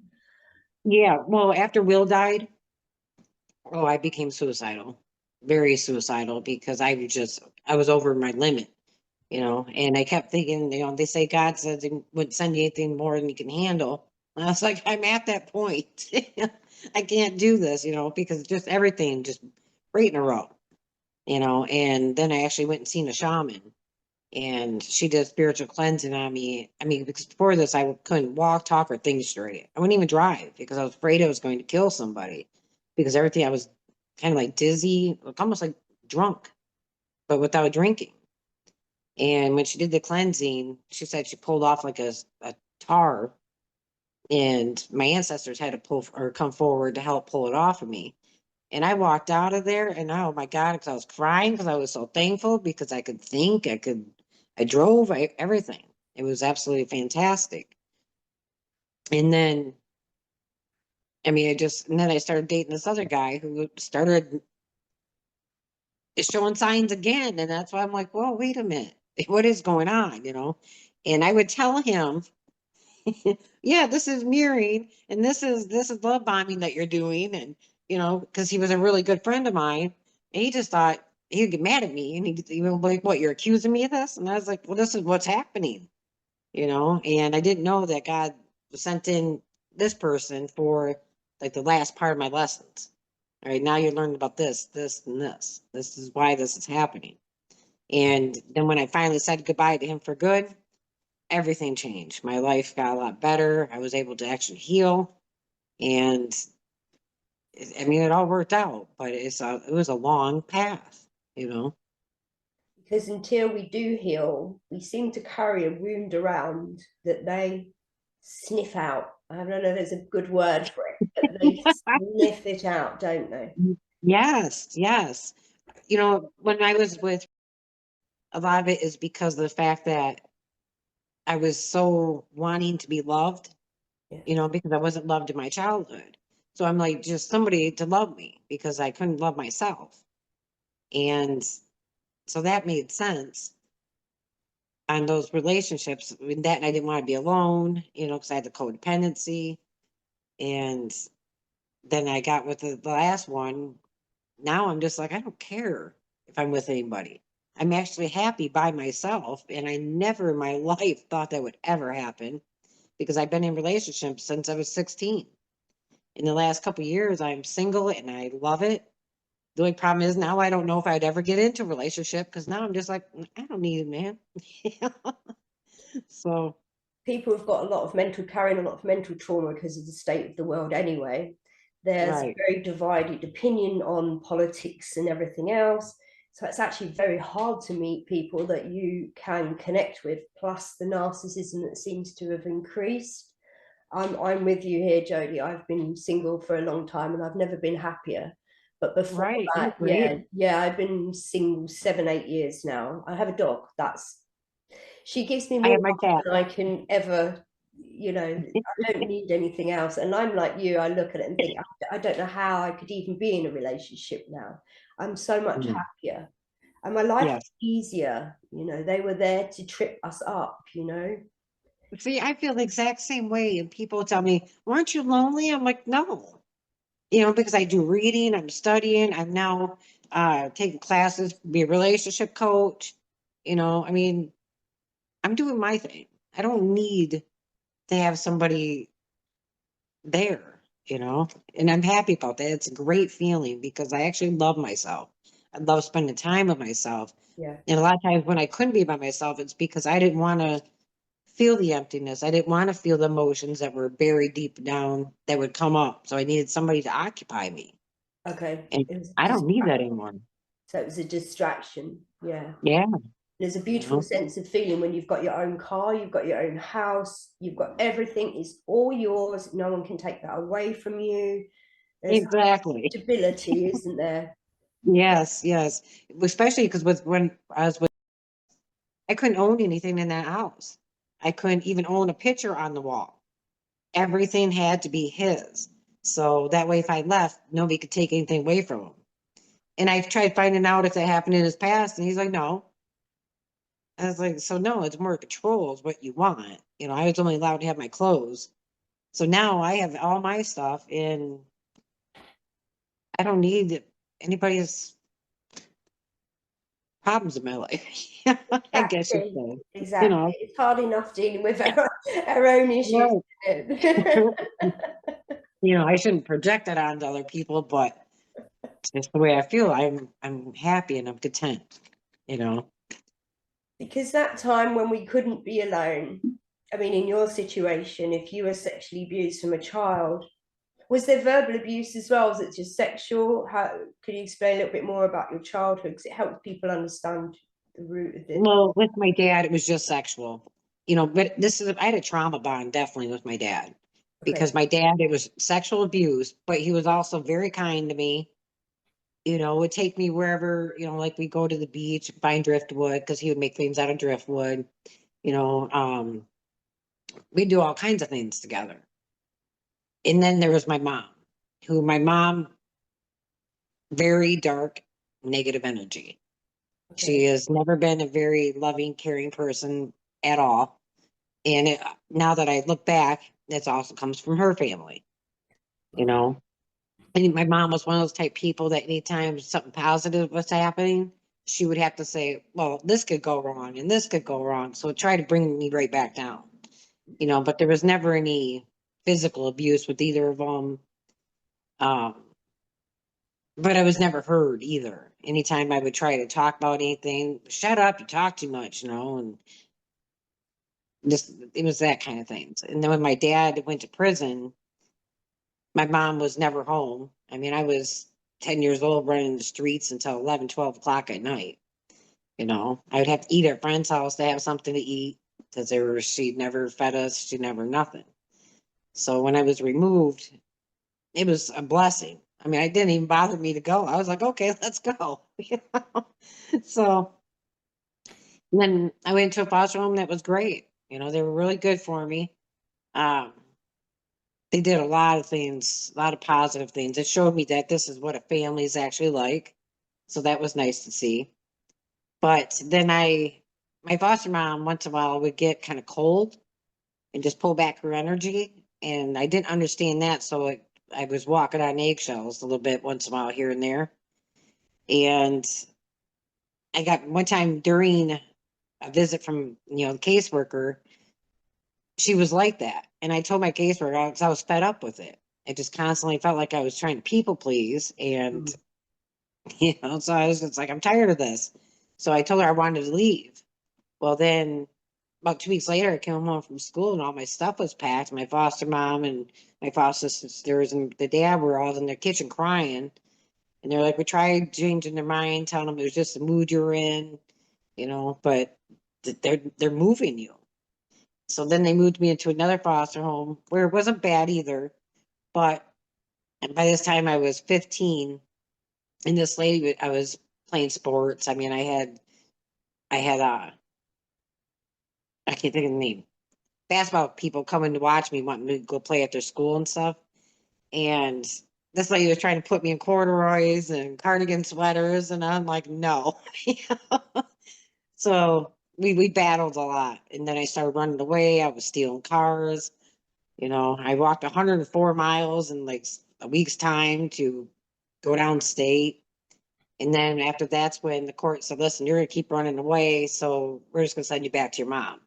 Speaker 2: Yeah. Well, after Will died, oh, I became suicidal, very suicidal, because I was over my limit, and I kept thinking, they say God says he wouldn't send you anything more than you can handle. And I was like, I'm at that point. I can't do this, because just everything just right in a row, and then I actually went and seen a shaman, and she did spiritual cleansing on me. I mean, because before this, I couldn't walk, talk, or think straight. I wouldn't even drive because I was afraid I was going to kill somebody, because everything, I was kind of like dizzy, like almost like drunk, but without drinking. And when she did the cleansing, she said she pulled off like a tar, and my ancestors had to pull or come forward to help pull it off of me. And I walked out of there, and oh my God, because I was crying because I was so thankful, because I could think, I drove, everything. It was absolutely fantastic. And then, I mean, and then I started dating this other guy who started showing signs again. And that's why I'm like, whoa, wait a minute. What is going on? And I would tell him, yeah, this is mirroring, and this is love bombing that you're doing. And, because he was a really good friend of mine, and he just thought he'd get mad at me, and he was like, what, you're accusing me of this? And I was like, well, this is what's happening, and I didn't know that God sent in this person for like the last part of my lessons. All right, now you're learning about this, and this. This is why this is happening. And then when I finally said goodbye to him for good, everything changed. My life got a lot better. I was able to actually heal. And I mean, it all worked out, but it was a long path.
Speaker 1: Because until we do heal, we seem to carry a wound around that they sniff out. I don't know if there's a good word for it, but they sniff it out, don't they?
Speaker 2: Yes, yes. When I was with, a lot of it is because of the fact that I was so wanting to be loved,
Speaker 1: Yes.
Speaker 2: because I wasn't loved in my childhood. So I'm like, just somebody to love me, because I couldn't love myself. And So that made sense on those relationships. And that, and I didn't want to be alone, because I had the codependency. And then I got with the last one. Now I'm just like, I don't care if I'm with anybody. I'm actually happy by myself. And I never in my life thought that would ever happen because I've been in relationships since I was 16. In the last couple of years, I'm single and I love it. The only problem is now I don't know if I'd ever get into a relationship because now I'm just like, I don't need it, man. So
Speaker 1: People have got a lot of carrying a lot of mental trauma because of the state of the world anyway. There's a
Speaker 2: right,
Speaker 1: very divided opinion on politics and everything else. So it's actually very hard to meet people that you can connect with, plus the narcissism that seems to have increased. I'm with you here, Jodie. I've been single for a long time and I've never been happier. But before
Speaker 2: right, I
Speaker 1: that,
Speaker 2: agree.
Speaker 1: I've been single 7, 8 years now. I have a dog. She gives me
Speaker 2: I
Speaker 1: more
Speaker 2: have my
Speaker 1: love
Speaker 2: cat.
Speaker 1: than I can ever, I don't need anything else. And I'm like you, I look at it and think, I don't know how I could even be in a relationship now. I'm so much
Speaker 2: Mm,
Speaker 1: happier. And my life
Speaker 2: yes.
Speaker 1: is easier. They were there to trip us up.
Speaker 2: See, I feel the exact same way. And people tell me, "Weren't you lonely?" I'm like, no, because I do reading, I'm studying, I'm now taking classes, be a relationship coach. I mean, I'm doing my thing. I don't need to have somebody there, and I'm happy about that. It's a great feeling because I actually love myself. I love spending time with myself.
Speaker 1: Yeah.
Speaker 2: And a lot of times when I couldn't be by myself, it's because I didn't want to feel the emptiness. I didn't want to feel the emotions that were buried deep down that would come up. So I needed somebody to occupy me.
Speaker 1: Okay.
Speaker 2: And
Speaker 1: It was
Speaker 2: I don't need
Speaker 1: distract.
Speaker 2: that anymore.
Speaker 1: So it was a distraction. Yeah.
Speaker 2: Yeah.
Speaker 1: There's a
Speaker 2: You
Speaker 1: beautiful
Speaker 2: know,
Speaker 1: sense of feeling when you've got your own car, you've got your own house, you've got everything is all yours. No one can take that away from you. There's
Speaker 2: exactly.
Speaker 1: stability, isn't there?
Speaker 2: Yes, yes. Especially because when I was with, I couldn't own anything in that house. I couldn't even own a picture on the wall. Everything had to be his. So that way, if I left, nobody could take anything away from him. And I tried finding out if that happened in his past, and he's like, no. I was like, so no, it's more control is what you want. I was only allowed to have my clothes. So now I have all my stuff and I don't need anybody's problems in my life. I guess you
Speaker 1: Exactly.
Speaker 2: say, you
Speaker 1: Exactly.
Speaker 2: know,
Speaker 1: It's hard enough dealing with our own issues.
Speaker 2: right.
Speaker 1: Isn't it?
Speaker 2: I shouldn't project it onto other people, but it's just the way I feel. I'm happy and I'm content, you know.
Speaker 1: Because that time when we couldn't be alone, I mean, in your situation, if you were sexually abused from a child, was there verbal abuse as well? Was it just sexual? How could you explain a little bit more about your childhood? Because it helps people understand the root of it.
Speaker 2: Well, with my dad, it was just sexual, but I had a trauma bond definitely with my dad
Speaker 1: Okay.
Speaker 2: because my dad, it was sexual abuse, but he was also very kind to me, would take me wherever, like we go to the beach, find driftwood because he would make things out of driftwood, you know, um, we do all kinds of things together. And then there was my mom, very dark, negative energy. She
Speaker 1: Okay.
Speaker 2: has never been a very loving, caring person at all. And now that I look back, that also comes from her family, you know. And my mom was one of those type people that anytime something positive was happening, she would have to say, well, this could go wrong and this could go wrong. So try to bring me right back down, but there was never any physical abuse with either of them. Um, but I was never heard either. Anytime I would try to talk about anything, shut up, you talk too much, and just it was that kind of things. And then when my dad went to prison, my mom was never home. I mean, I was 10 years old running the streets until 11, 12 o'clock at night. I would have to eat at a friend's house to have something to eat because she never fed us. She never nothing. So when I was removed, it was a blessing. I mean, it didn't even bother me to go. I was like, okay, let's go. So then I went to a foster home that was great. They were really good for me. Um, they did a lot of things, a lot of positive things. It showed me that this is what a family is actually like. So that was nice to see. But then my foster mom once in a while would get kind of cold and just pull back her energy. And I didn't understand that. So I was walking on eggshells a little bit once in a while here and there. And I got one time during a visit from, the caseworker, she was like that. And I told my caseworker, because I was fed up with it. I just constantly felt like I was trying to people please. And,
Speaker 1: Mm.
Speaker 2: so I was just like, I'm tired of this. So I told her I wanted to leave. Well, then about 2 weeks later, I came home from school and all my stuff was packed. My foster mom and my foster sisters and the dad were all in the kitchen crying. And they're like, we tried changing their mind, telling them it was just the mood you're in, but they're moving you. So then they moved me into another foster home where it wasn't bad either. But and by this time I was 15, and this lady, I was playing sports. I mean, I had I can't think of the name, basketball people coming to watch me, wanting me to go play at their school and stuff. And this lady was trying to put me in corduroys and cardigan sweaters, and I'm like, no. So we battled a lot, and then I started running away. I was stealing cars. I walked 104 miles in like a week's time to go downstate. And then after that's when the court said, listen, you're going to keep running away. So we're just going to send you back to your mom.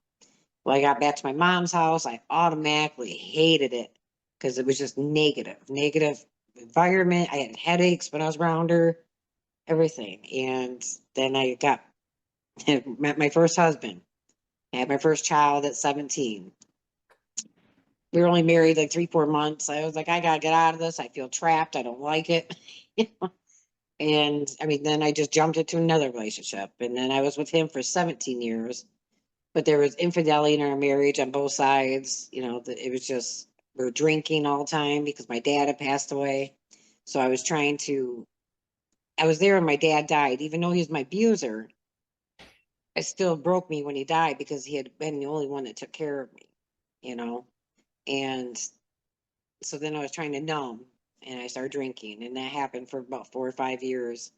Speaker 2: Well, I got back to my mom's house. I automatically hated it because it was just negative environment. I had headaches when I was around her, everything. And then I met my first husband. I had my first child at 17. We were only married like 3, 4 months. I was like, I gotta get out of this. I feel trapped. I don't like it. And I mean, then I just jumped into another relationship. And then I was with him for 17 years. But there was infidelity in our marriage on both sides. It was just, we were drinking all the time because my dad had passed away. So I was there when my dad died. Even though he was my abuser, it still broke me when he died because he had been the only one that took care of me, you know? And so then I was trying to numb and I started drinking, and that happened for about 4 or 5 years.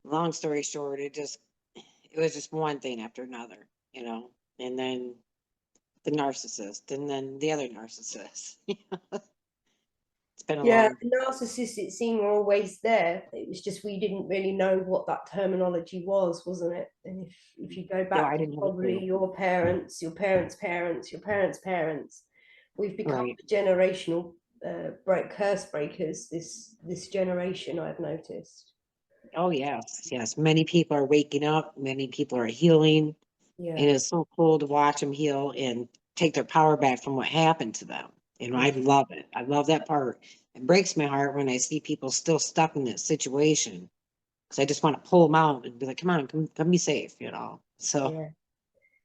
Speaker 2: Long story short, it was just one thing after another, and then the narcissist and then the other narcissist. It's been a
Speaker 1: Yeah,
Speaker 2: long,
Speaker 1: narcissistic seemed were always there. It was just we didn't really know what that terminology was, wasn't it? And if you go
Speaker 2: no,
Speaker 1: back
Speaker 2: I
Speaker 1: to
Speaker 2: didn't have a
Speaker 1: probably
Speaker 2: clue.
Speaker 1: your parents, your parents' parents, your parents' parents, we've become
Speaker 2: Right.
Speaker 1: generational curse breakers. This generation, I've noticed.
Speaker 2: Oh, yes. Yes. Many people are waking up. Many people are healing. And
Speaker 1: Yeah,
Speaker 2: it's so cool to watch them heal and take their power back from what happened to them. I love it. I love that part. It breaks my heart when I see people still stuck in that situation because I just want to pull them out and be like, come on, come be safe. So,
Speaker 1: yeah.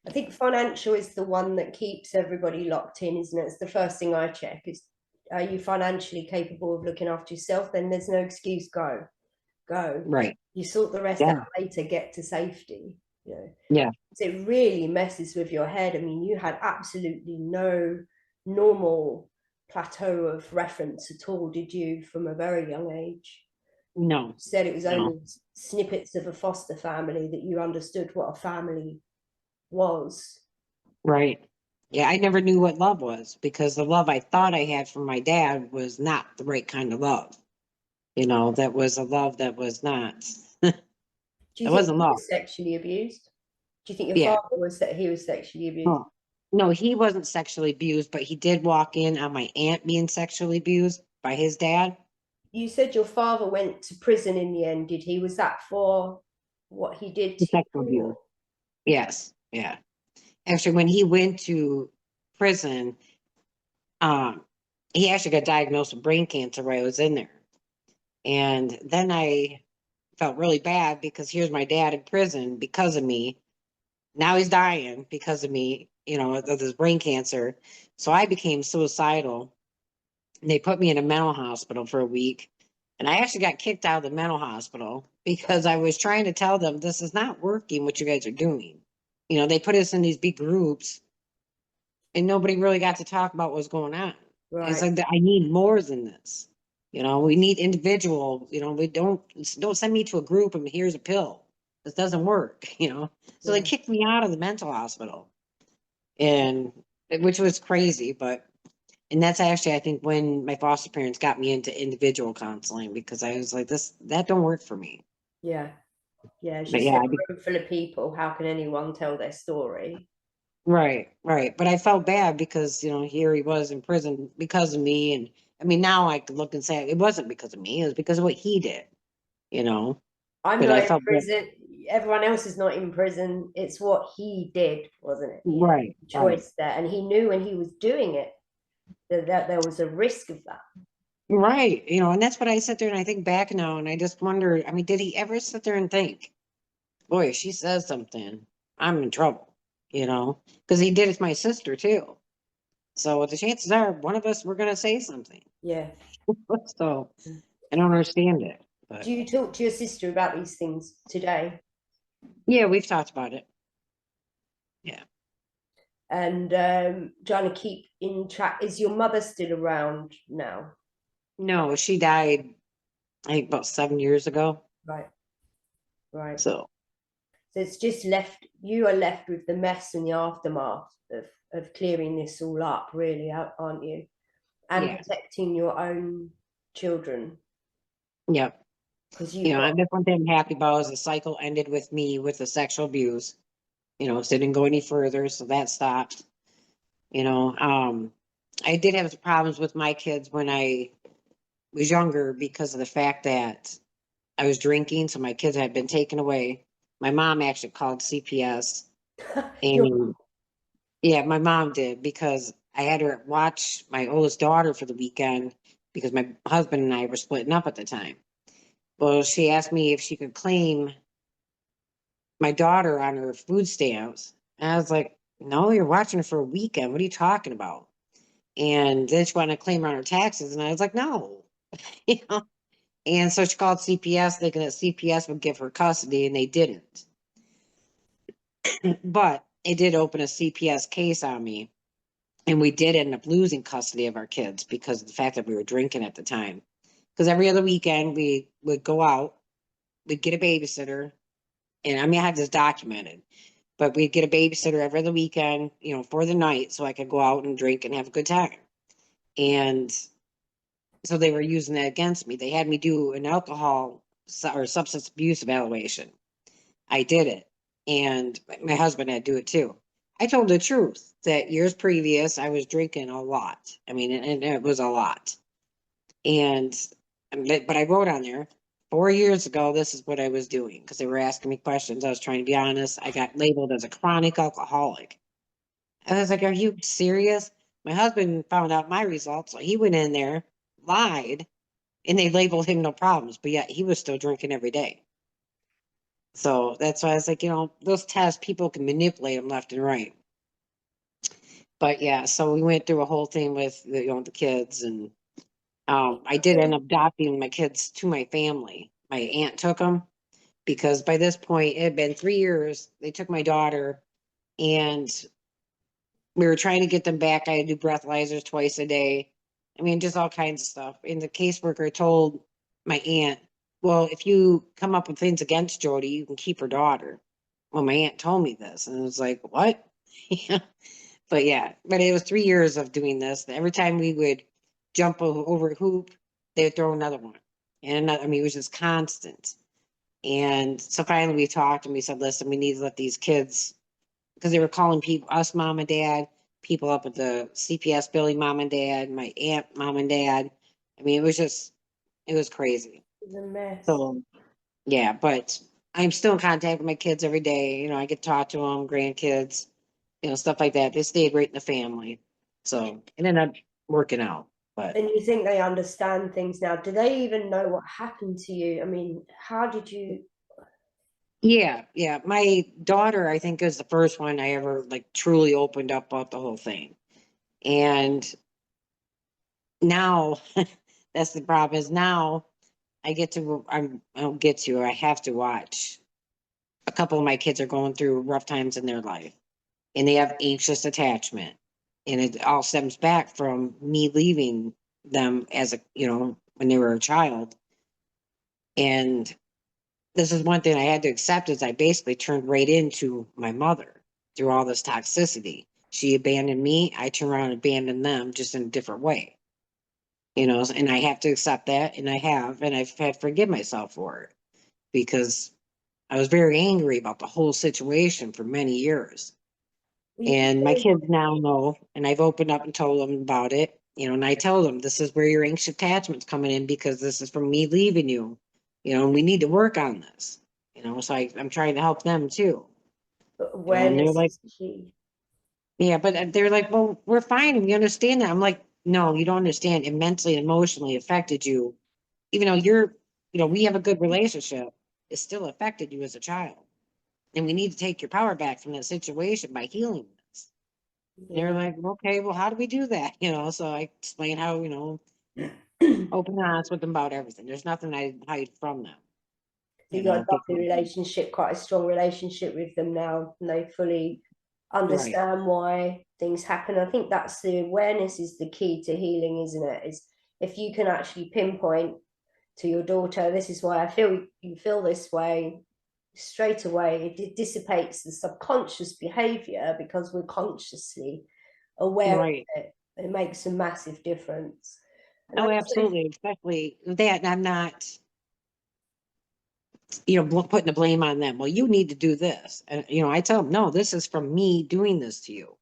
Speaker 1: I think financial is the one that keeps everybody locked in, isn't it? It's the first thing I check is, are you financially capable of looking after yourself? Then there's no excuse. Go.
Speaker 2: right.
Speaker 1: You sort the rest out
Speaker 2: Yeah.
Speaker 1: later, get to safety.
Speaker 2: Yeah.
Speaker 1: So it really messes with your head. I mean, you had absolutely no normal plateau of reference at all, did you, from a very young age?
Speaker 2: No,
Speaker 1: You said it was
Speaker 2: no.
Speaker 1: only snippets of a foster family that you understood what a family was.
Speaker 2: Right. Yeah, I never knew what love was because the love I thought I had from my dad was not the right kind of love. That was a love that was not, it
Speaker 1: Do you think
Speaker 2: wasn't
Speaker 1: he
Speaker 2: love.
Speaker 1: was sexually abused? Do you think your
Speaker 2: Yeah.
Speaker 1: father was that he was sexually abused?
Speaker 2: Oh. No, he wasn't sexually abused, but he did walk in on my aunt being sexually abused by his dad.
Speaker 1: You said your father went to prison in the end, did he? Was that for what he did to
Speaker 2: Sexual
Speaker 1: you?
Speaker 2: abuse. Yes. Yeah. Actually, when he went to prison, um, he actually got diagnosed with brain cancer while I was in there. And then I felt really bad because here's my dad in prison because of me. Now he's dying because of me, of this brain cancer. So I became suicidal. And they put me in a mental hospital for a week. And I actually got kicked out of the mental hospital because I was trying to tell them this is not working what you guys are doing. They put us in these big groups and nobody really got to talk about what's going on. It's
Speaker 1: Right.
Speaker 2: like I need more than this. We need individual, we don't send me to a group and here's a pill. This doesn't work, So they
Speaker 1: Yeah.
Speaker 2: kicked me out of the mental hospital, and which was crazy, and that's actually, I think, when my foster parents got me into individual counseling, because I was like, that don't work for me.
Speaker 1: Yeah. Yeah. As you
Speaker 2: But
Speaker 1: said,
Speaker 2: yeah,
Speaker 1: a room full of people. How can anyone tell their story?
Speaker 2: right, right. But I felt bad because, here he was in prison because of me. And I mean, now I could look and say it wasn't because of me, it was because of what he did, you know.
Speaker 1: I'm
Speaker 2: But I
Speaker 1: not in
Speaker 2: felt bad.
Speaker 1: prison. Everyone else is not in prison. It's what he did, wasn't it?
Speaker 2: Right, right,
Speaker 1: Choice there. And he knew when he was doing it that there was a risk of that.
Speaker 2: right. And that's what I sit there and I think back now, and I just wonder, I mean, did he ever sit there and think, boy, if she says something, I'm in trouble, Because he did it to my sister too. So the chances are one of us, we're going to say something.
Speaker 1: Yeah.
Speaker 2: So I don't understand it.
Speaker 1: Do
Speaker 2: But
Speaker 1: you talk to your sister about these things today?
Speaker 2: yeah, we've talked about it. Yeah.
Speaker 1: And trying to keep in track. Is your mother still around now?
Speaker 2: No, she died, I think, about 7 years ago.
Speaker 1: Right, right.
Speaker 2: So
Speaker 1: So it's just left, you are left with the mess and the aftermath of clearing this all up, really, aren't you? And
Speaker 2: yeah,
Speaker 1: protecting your own children.
Speaker 2: yep.
Speaker 1: Because you've got,
Speaker 2: And that's one thing I'm happy about is the cycle ended with me with the sexual abuse. So it didn't go any further, so that stopped. I did have problems with my kids when I was younger because of the fact that I was drinking, so my kids had been taken away. My mom actually called CPS,
Speaker 1: your,
Speaker 2: and yeah, my mom did, because I had her watch my oldest daughter for the weekend because my husband and I were splitting up at the time. Well, she asked me if she could claim my daughter on her food stamps. And I was like, no, you're watching her for a weekend. What are you talking about? And then she wanted to claim her on her taxes. And I was like, no. you know? And so she called CPS thinking that CPS would give her custody, and they didn't. But it did open a CPS case on me. And we did end up losing custody of our kids because of the fact that we were drinking at the time. Because every other weekend we would go out, we'd get a babysitter. And I mean, I had this documented, but we'd get a babysitter every other weekend, for the night, so I could go out and drink and have a good time. And so they were using that against me. They had me do an alcohol or substance abuse evaluation. I did it, and my husband had to do it too. I told the truth that years previous I was drinking a lot. I mean, and it was a lot. And but I wrote on there, 4 years ago, this is what I was doing, because they were asking me questions. I was trying to be honest. I got labeled as a chronic alcoholic. I was like, are you serious? My husband found out my results, so he went in there, lied, and they labeled him no problems, but yet he was still drinking every day. So that's why I was like, those tests, people can manipulate them left and right. But yeah, so we went through a whole thing with the kids, and I did end up adopting my kids to my family. My aunt took them because by this point it had been 3 years. They took my daughter, and we were trying to get them back. I had to do breathalyzers twice a day. I mean, just all kinds of stuff. And the caseworker told my aunt, well, if you come up with things against Jodie, you can keep her daughter. Well, my aunt told me this, and I was like, what? But yeah, but it was 3 years of doing this. Every time we would jump over a hoop, they would throw another one. And I mean, it was just constant. And so finally we talked and we said, listen, we need to let these kids, because they were calling people, us mom and dad, people up at the CPS building, mom and dad, my aunt, mom and dad. I mean, it was crazy.
Speaker 1: it's a mess.
Speaker 2: So yeah, but I'm still in contact with my kids every day. I get to talk to them, grandkids, stuff like that. They stayed right in the family. So it ended up working out. But
Speaker 1: And you think they understand things now? Do they even know what happened to you? I mean, how did you?
Speaker 2: yeah, yeah. My daughter, I think, is the first one I ever like truly opened up about the whole thing. And now that's the problem, is now I don't get to, I have to watch. A couple of my kids are going through rough times in their life, and they have anxious attachment. And it all stems back from me leaving them as when they were a child. And this is one thing I had to accept is I basically turned right into my mother through all this toxicity. She abandoned me. I turned around and abandoned them just in a different way, and I have to accept that. And I have, and I've had to forgive myself for it because I was very angry about the whole situation for many years.
Speaker 1: We,
Speaker 2: And my kids now know, and I've opened up and told them about it, and I tell them this is where your anxious attachment's coming in because this is from me leaving you, and we need to work on this, so I'm trying to help them too, and they're
Speaker 1: awareness
Speaker 2: like,
Speaker 1: is key.
Speaker 2: yeah, but they're like, well, we're fine. We understand that. I'm like, no, you don't understand. It mentally and emotionally affected you, even though we have a good relationship, it still affected you as a child. And we need to take your power back from that situation by healing this. And they're
Speaker 1: Yeah.
Speaker 2: like, okay, well, how do we do that? So I explain how, open and honest with them about everything. There's nothing I hide from them,
Speaker 1: So you got a lovely
Speaker 2: because,
Speaker 1: relationship, quite a strong relationship with them now, and they fully
Speaker 2: right,
Speaker 1: understand why things happen. I think that's the awareness is the key to healing, isn't it? Is if you can actually pinpoint to your daughter, this is why I feel you feel this way straight away. It dissipates the subconscious behavior because we're consciously aware of
Speaker 2: right.
Speaker 1: it. It makes a massive difference. And
Speaker 2: Oh,
Speaker 1: like I said,
Speaker 2: absolutely. Especially that. And I'm not, putting the blame on them. Well, you need to do this. And, I tell them, no, this is from me doing this to you,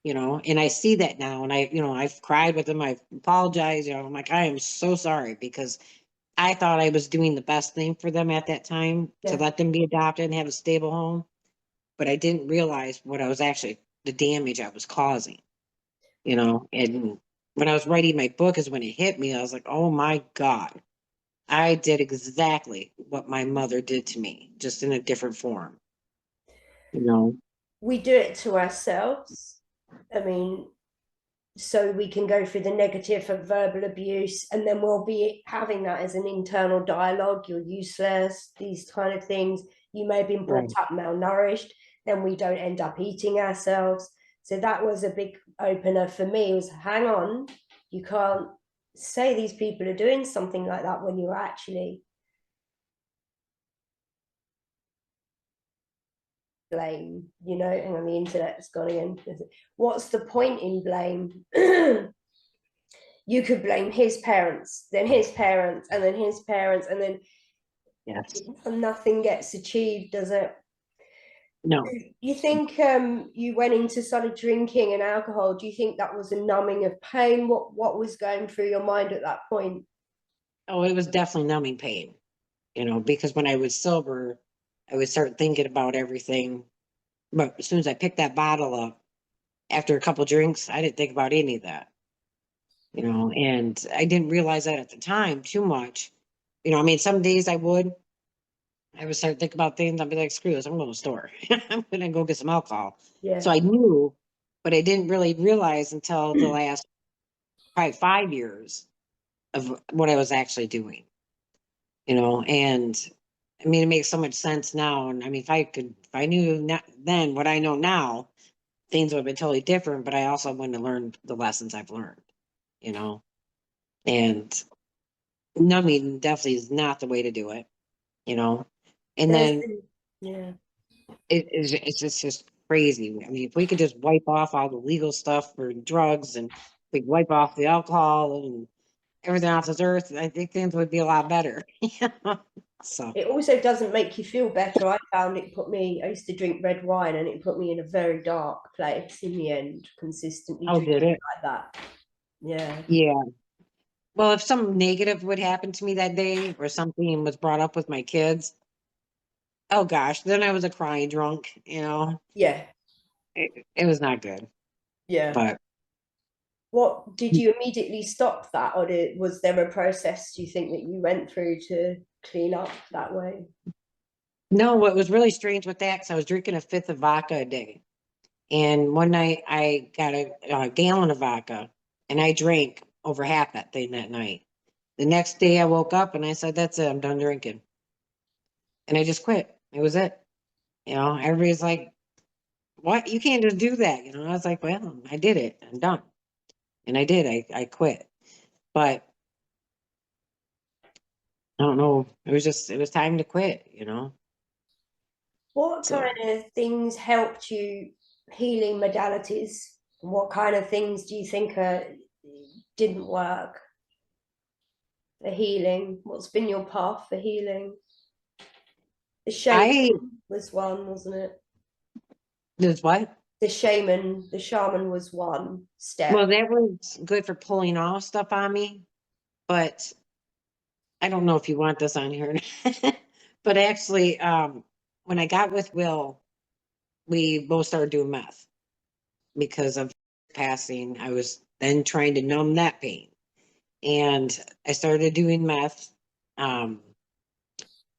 Speaker 2: and I see that now. And I've cried with them. I've apologized. I'm like, I am so sorry because I thought I was doing the best thing for them at that time to
Speaker 1: yeah,
Speaker 2: let them be adopted and have a stable home. But I didn't realize what I was actually, the damage I was causing, and when I was writing my book is when it hit me. I was like, oh my God, I did exactly what my mother did to me, just in a different form, you know?
Speaker 1: we do it to ourselves. I mean, so we can go through the negative of verbal abuse, and then we'll be having that as an internal dialogue. You're useless, these kind of things. You may have been brought
Speaker 2: Right.
Speaker 1: up malnourished, then we don't end up eating ourselves. So that was a big opener for me, was hang on, you can't say these people are doing something like that when you're actually blame, and on the internet's gone again. What's the point in blame? You could blame his parents, then his parents, and then his parents, and then
Speaker 2: Yes.
Speaker 1: nothing gets achieved, does it?
Speaker 2: No.
Speaker 1: You think you went into sort of drinking and alcohol? Do you think that was a numbing of pain? What was going through your mind at that point?
Speaker 2: Oh, it was definitely numbing pain, because when I was sober, I would start thinking about everything. But as soon as I picked that bottle up, after a couple drinks, I didn't think about any of that, and I didn't realize that at the time too much. I mean, some days I would start thinking about things. I'd be like, screw this, I'm going to the store. I'm going to go get some alcohol. So
Speaker 1: Yeah,
Speaker 2: I knew, but I didn't really realize until the last probably 5 years of what I was actually doing, and I mean, it makes so much sense now. And I mean, if I knew then what I know now, things would have been totally different, but I also wouldn't have learned the lessons I've learned, you know, and numbing definitely is not the way to do it, you know, and
Speaker 1: there's
Speaker 2: then
Speaker 1: yeah.
Speaker 2: it's just crazy. I mean, if we could just wipe off all the legal stuff for drugs and we could wipe off the alcohol and everything off this earth, I think things would be a lot better. So,
Speaker 1: It also doesn't make you feel better. I found it put me. I used to drink red wine, and it put me in a very dark place in the end. Consistently
Speaker 2: oh,
Speaker 1: drinking
Speaker 2: did it?
Speaker 1: like that. Yeah.
Speaker 2: Yeah. Well, if something negative would happen to me that day or something was brought up with my kids, oh gosh, then I was a crying drunk,
Speaker 1: Yeah.
Speaker 2: it was not good.
Speaker 1: Yeah.
Speaker 2: But
Speaker 1: What did you immediately stop that, or was there a process, do you think, that you went through to clean up that way?
Speaker 2: no, what was really strange with that, because I was drinking a fifth of vodka a day. And one night I got a gallon of vodka and I drank over half that thing that night. The next day I woke up and I said, that's it, I'm done drinking. And I just quit. It was it. Everybody's like, what? You can't just do that. I was like, well, I did it. I'm done. And I did. I quit. But I don't know. It was time to quit,
Speaker 1: What
Speaker 2: So
Speaker 1: kind of things helped you, healing modalities? What kind of things do you think didn't work for healing? What's been your path for healing? The shaman
Speaker 2: I
Speaker 1: was one, wasn't it?
Speaker 2: There's what?
Speaker 1: The shaman was one
Speaker 2: Well,
Speaker 1: step.
Speaker 2: that was good for pulling off stuff on me, but I don't know if you want this on here. But actually, when I got with Will, we both started doing meth because of passing. I was then trying to numb that pain. And I started doing meth. Um,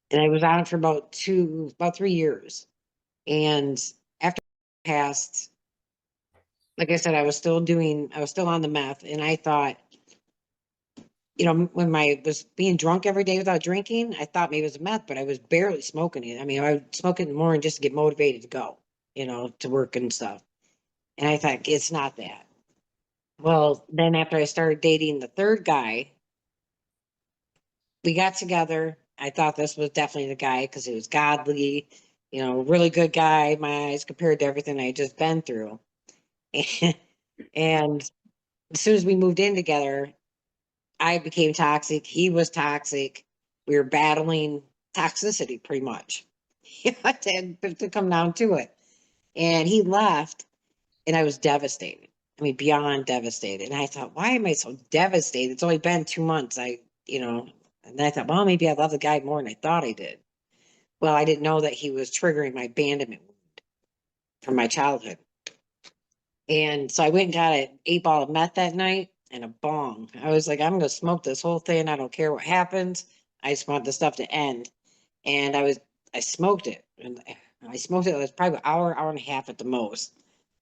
Speaker 2: and I was on it for about 3 years. And after I passed, like I said, I was still on the meth. And I thought, when I was being drunk every day without drinking, I thought maybe it was meth, but I was barely smoking it. I mean, I would smoke it in the morning just to get motivated to go, to work and stuff. And I thought, it's not that. Well, then after I started dating the third guy, we got together. I thought this was definitely the guy because he was godly, really good guy in my eyes compared to everything I had just been through. And as soon as we moved in together, I became toxic. He was toxic. We were battling toxicity pretty much. To come down to it. And he left, and I was devastated. I mean, beyond devastated. And I thought, why am I so devastated? It's only been 2 months. And then I thought, well, maybe I love the guy more than I thought I did. Well, I didn't know that he was triggering my abandonment wound from my childhood. And so I went and got an 8 ball of meth that night and a bong. I was like, I'm going to smoke this whole thing. I don't care what happens. I just want the stuff to end. And I smoked it. And I smoked it. It was probably an hour and a half at the most.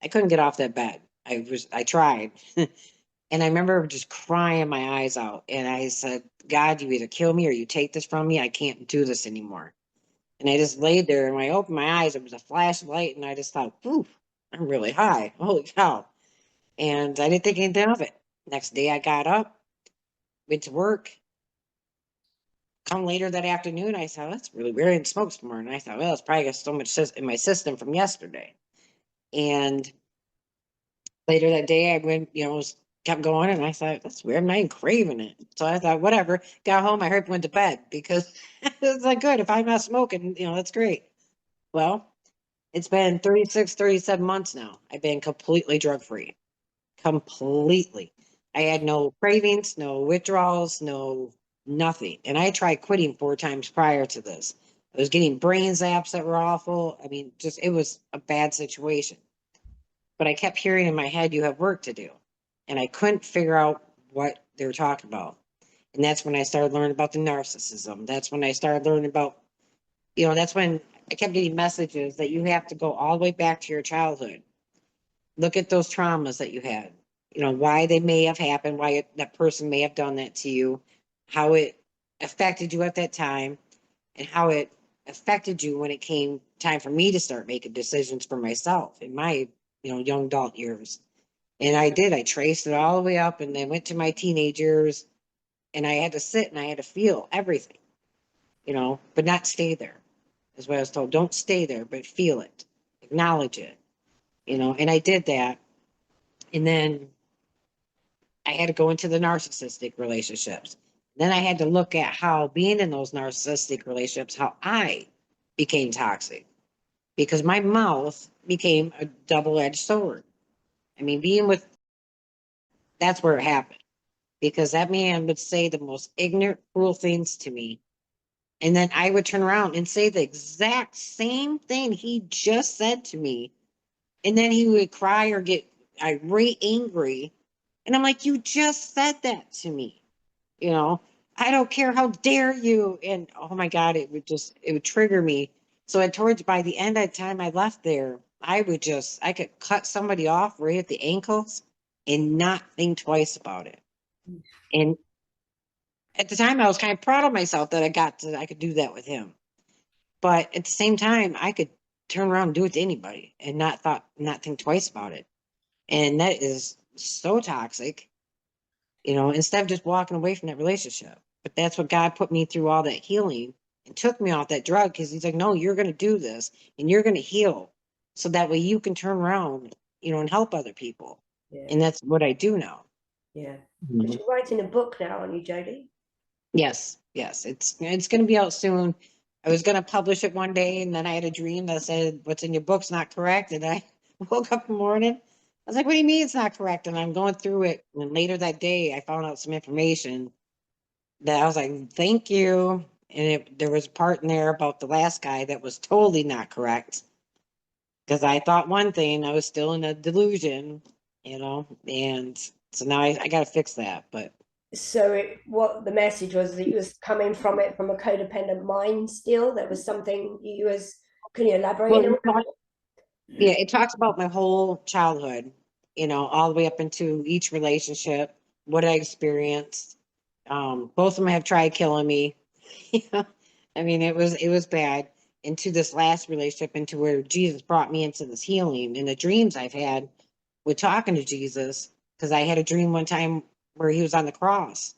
Speaker 2: I couldn't get off that bed. I tried. And I remember just crying my eyes out. And I said, God, you either kill me or you take this from me. I can't do this anymore. And I just laid there and when I opened my eyes, it was a flashlight. And I just thought, ooh, I'm really high. Holy cow. And I didn't think anything of it. Next day I got up, went to work. Come later that afternoon, I thought, that's really weird. I didn't smoke some more. And I thought, well, it's probably got so much in my system from yesterday. And later that day, I went, kept going. And I thought, that's weird. I'm not even craving it. So I thought, whatever. Got home, I heard went to bed because it's like, good. If I'm not smoking, that's great. Well, it's been 36, 37 months now. I've been completely drug free. Completely. I had no cravings, no withdrawals, no nothing. And I tried quitting 4 times prior to this. I was getting brain zaps that were awful. I mean, just it was a bad situation. But I kept hearing in my head, you have work to do. And I couldn't figure out what they were talking about. And that's when I started learning about the narcissism. That's when I started learning about, that's when I kept getting messages that you have to go all the way back to your childhood. Look at those traumas that you had, why they may have happened, why that person may have done that to you, how it affected you at that time, and how it affected you when it came time for me to start making decisions for myself in my, young adult years. And I did, I traced it all the way up and then went to my teenage years and I had to sit and I had to feel everything, but not stay there. Is what I was told. Don't stay there, but feel it, acknowledge it, and I did that. And then I had to go into the narcissistic relationships. Then I had to look at how being in those narcissistic relationships, how I became toxic because my mouth became a double-edged sword. I mean, that's where it happened because that man would say the most ignorant, cruel things to me. And then I would turn around and say the exact same thing he just said to me. And then he would cry or get irate, angry. And I'm like, you just said that to me. you know, I don't care, how dare you? And oh my God, it would trigger me. So towards by the end of the time I left there, I could cut somebody off right at the ankles and not think twice about it. And at the time I was kind of proud of myself that I could do that with him. But at the same time, I could turn around and do it to anybody and not think twice about it. And that is so toxic, instead of just walking away from that relationship. But that's what God put me through all that healing and took me off that drug, because he's like, no, you're going to do this and you're going to heal. So that way you can turn around, and help other people.
Speaker 1: Yeah.
Speaker 2: And that's what I do now.
Speaker 1: Yeah. Because
Speaker 2: Mhm.
Speaker 1: you're writing a book now, aren't you, Jodie?
Speaker 2: Yes. Yes. It's going to be out soon. I was going to publish it one day, and then I had a dream that said, what's in your book's not correct. And I woke up in the morning. I was like, what do you mean it's not correct? And I'm going through it. And later that day, I found out some information that I was like, thank you. And there was a part in there about the last guy that was totally not correct, because I thought one thing, I was still in a delusion, and so now I got to fix that. But
Speaker 1: So what the message was that you was coming from it from a codependent mind still. There was something you was, can you elaborate a
Speaker 2: well,
Speaker 1: little bit more?
Speaker 2: yeah, it talks about my whole childhood, all the way up into each relationship, what I experienced. Both of them have tried killing me. Yeah. I mean, it was bad. Into this last relationship, into where Jesus brought me into this healing, and the dreams I've had with talking to Jesus, because I had a dream one time where he was on the cross,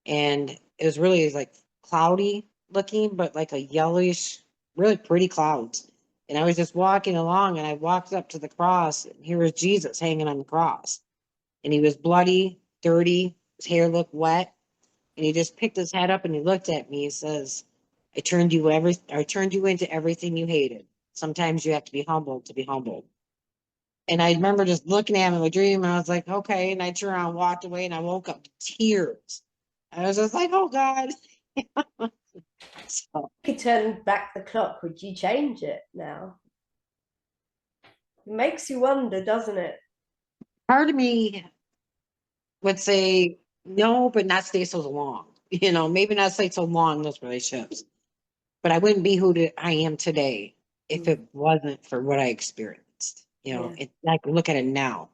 Speaker 2: and it was really like cloudy looking, but like a yellowish, really pretty clouds. And I was just walking along, and I walked up to the cross, and here was Jesus hanging on the cross, and he was bloody, dirty, his hair looked wet, and he just picked his head up and he looked at me and says, I turned you into everything you hated. Sometimes you have to be humbled to be humbled. And I remember just looking at him in my dream, and I was like, okay. And I turned around and walked away, and I woke up to tears. I was just like, oh God. So
Speaker 1: If you could turn back the clock, would you change it now? It makes you wonder, doesn't it?
Speaker 2: part of me would say no, but not stay so long. Maybe not stay so long in those relationships. But I wouldn't be I am today if
Speaker 1: Mm,
Speaker 2: it wasn't for what I experienced.
Speaker 1: yeah,
Speaker 2: It's like, look at it now.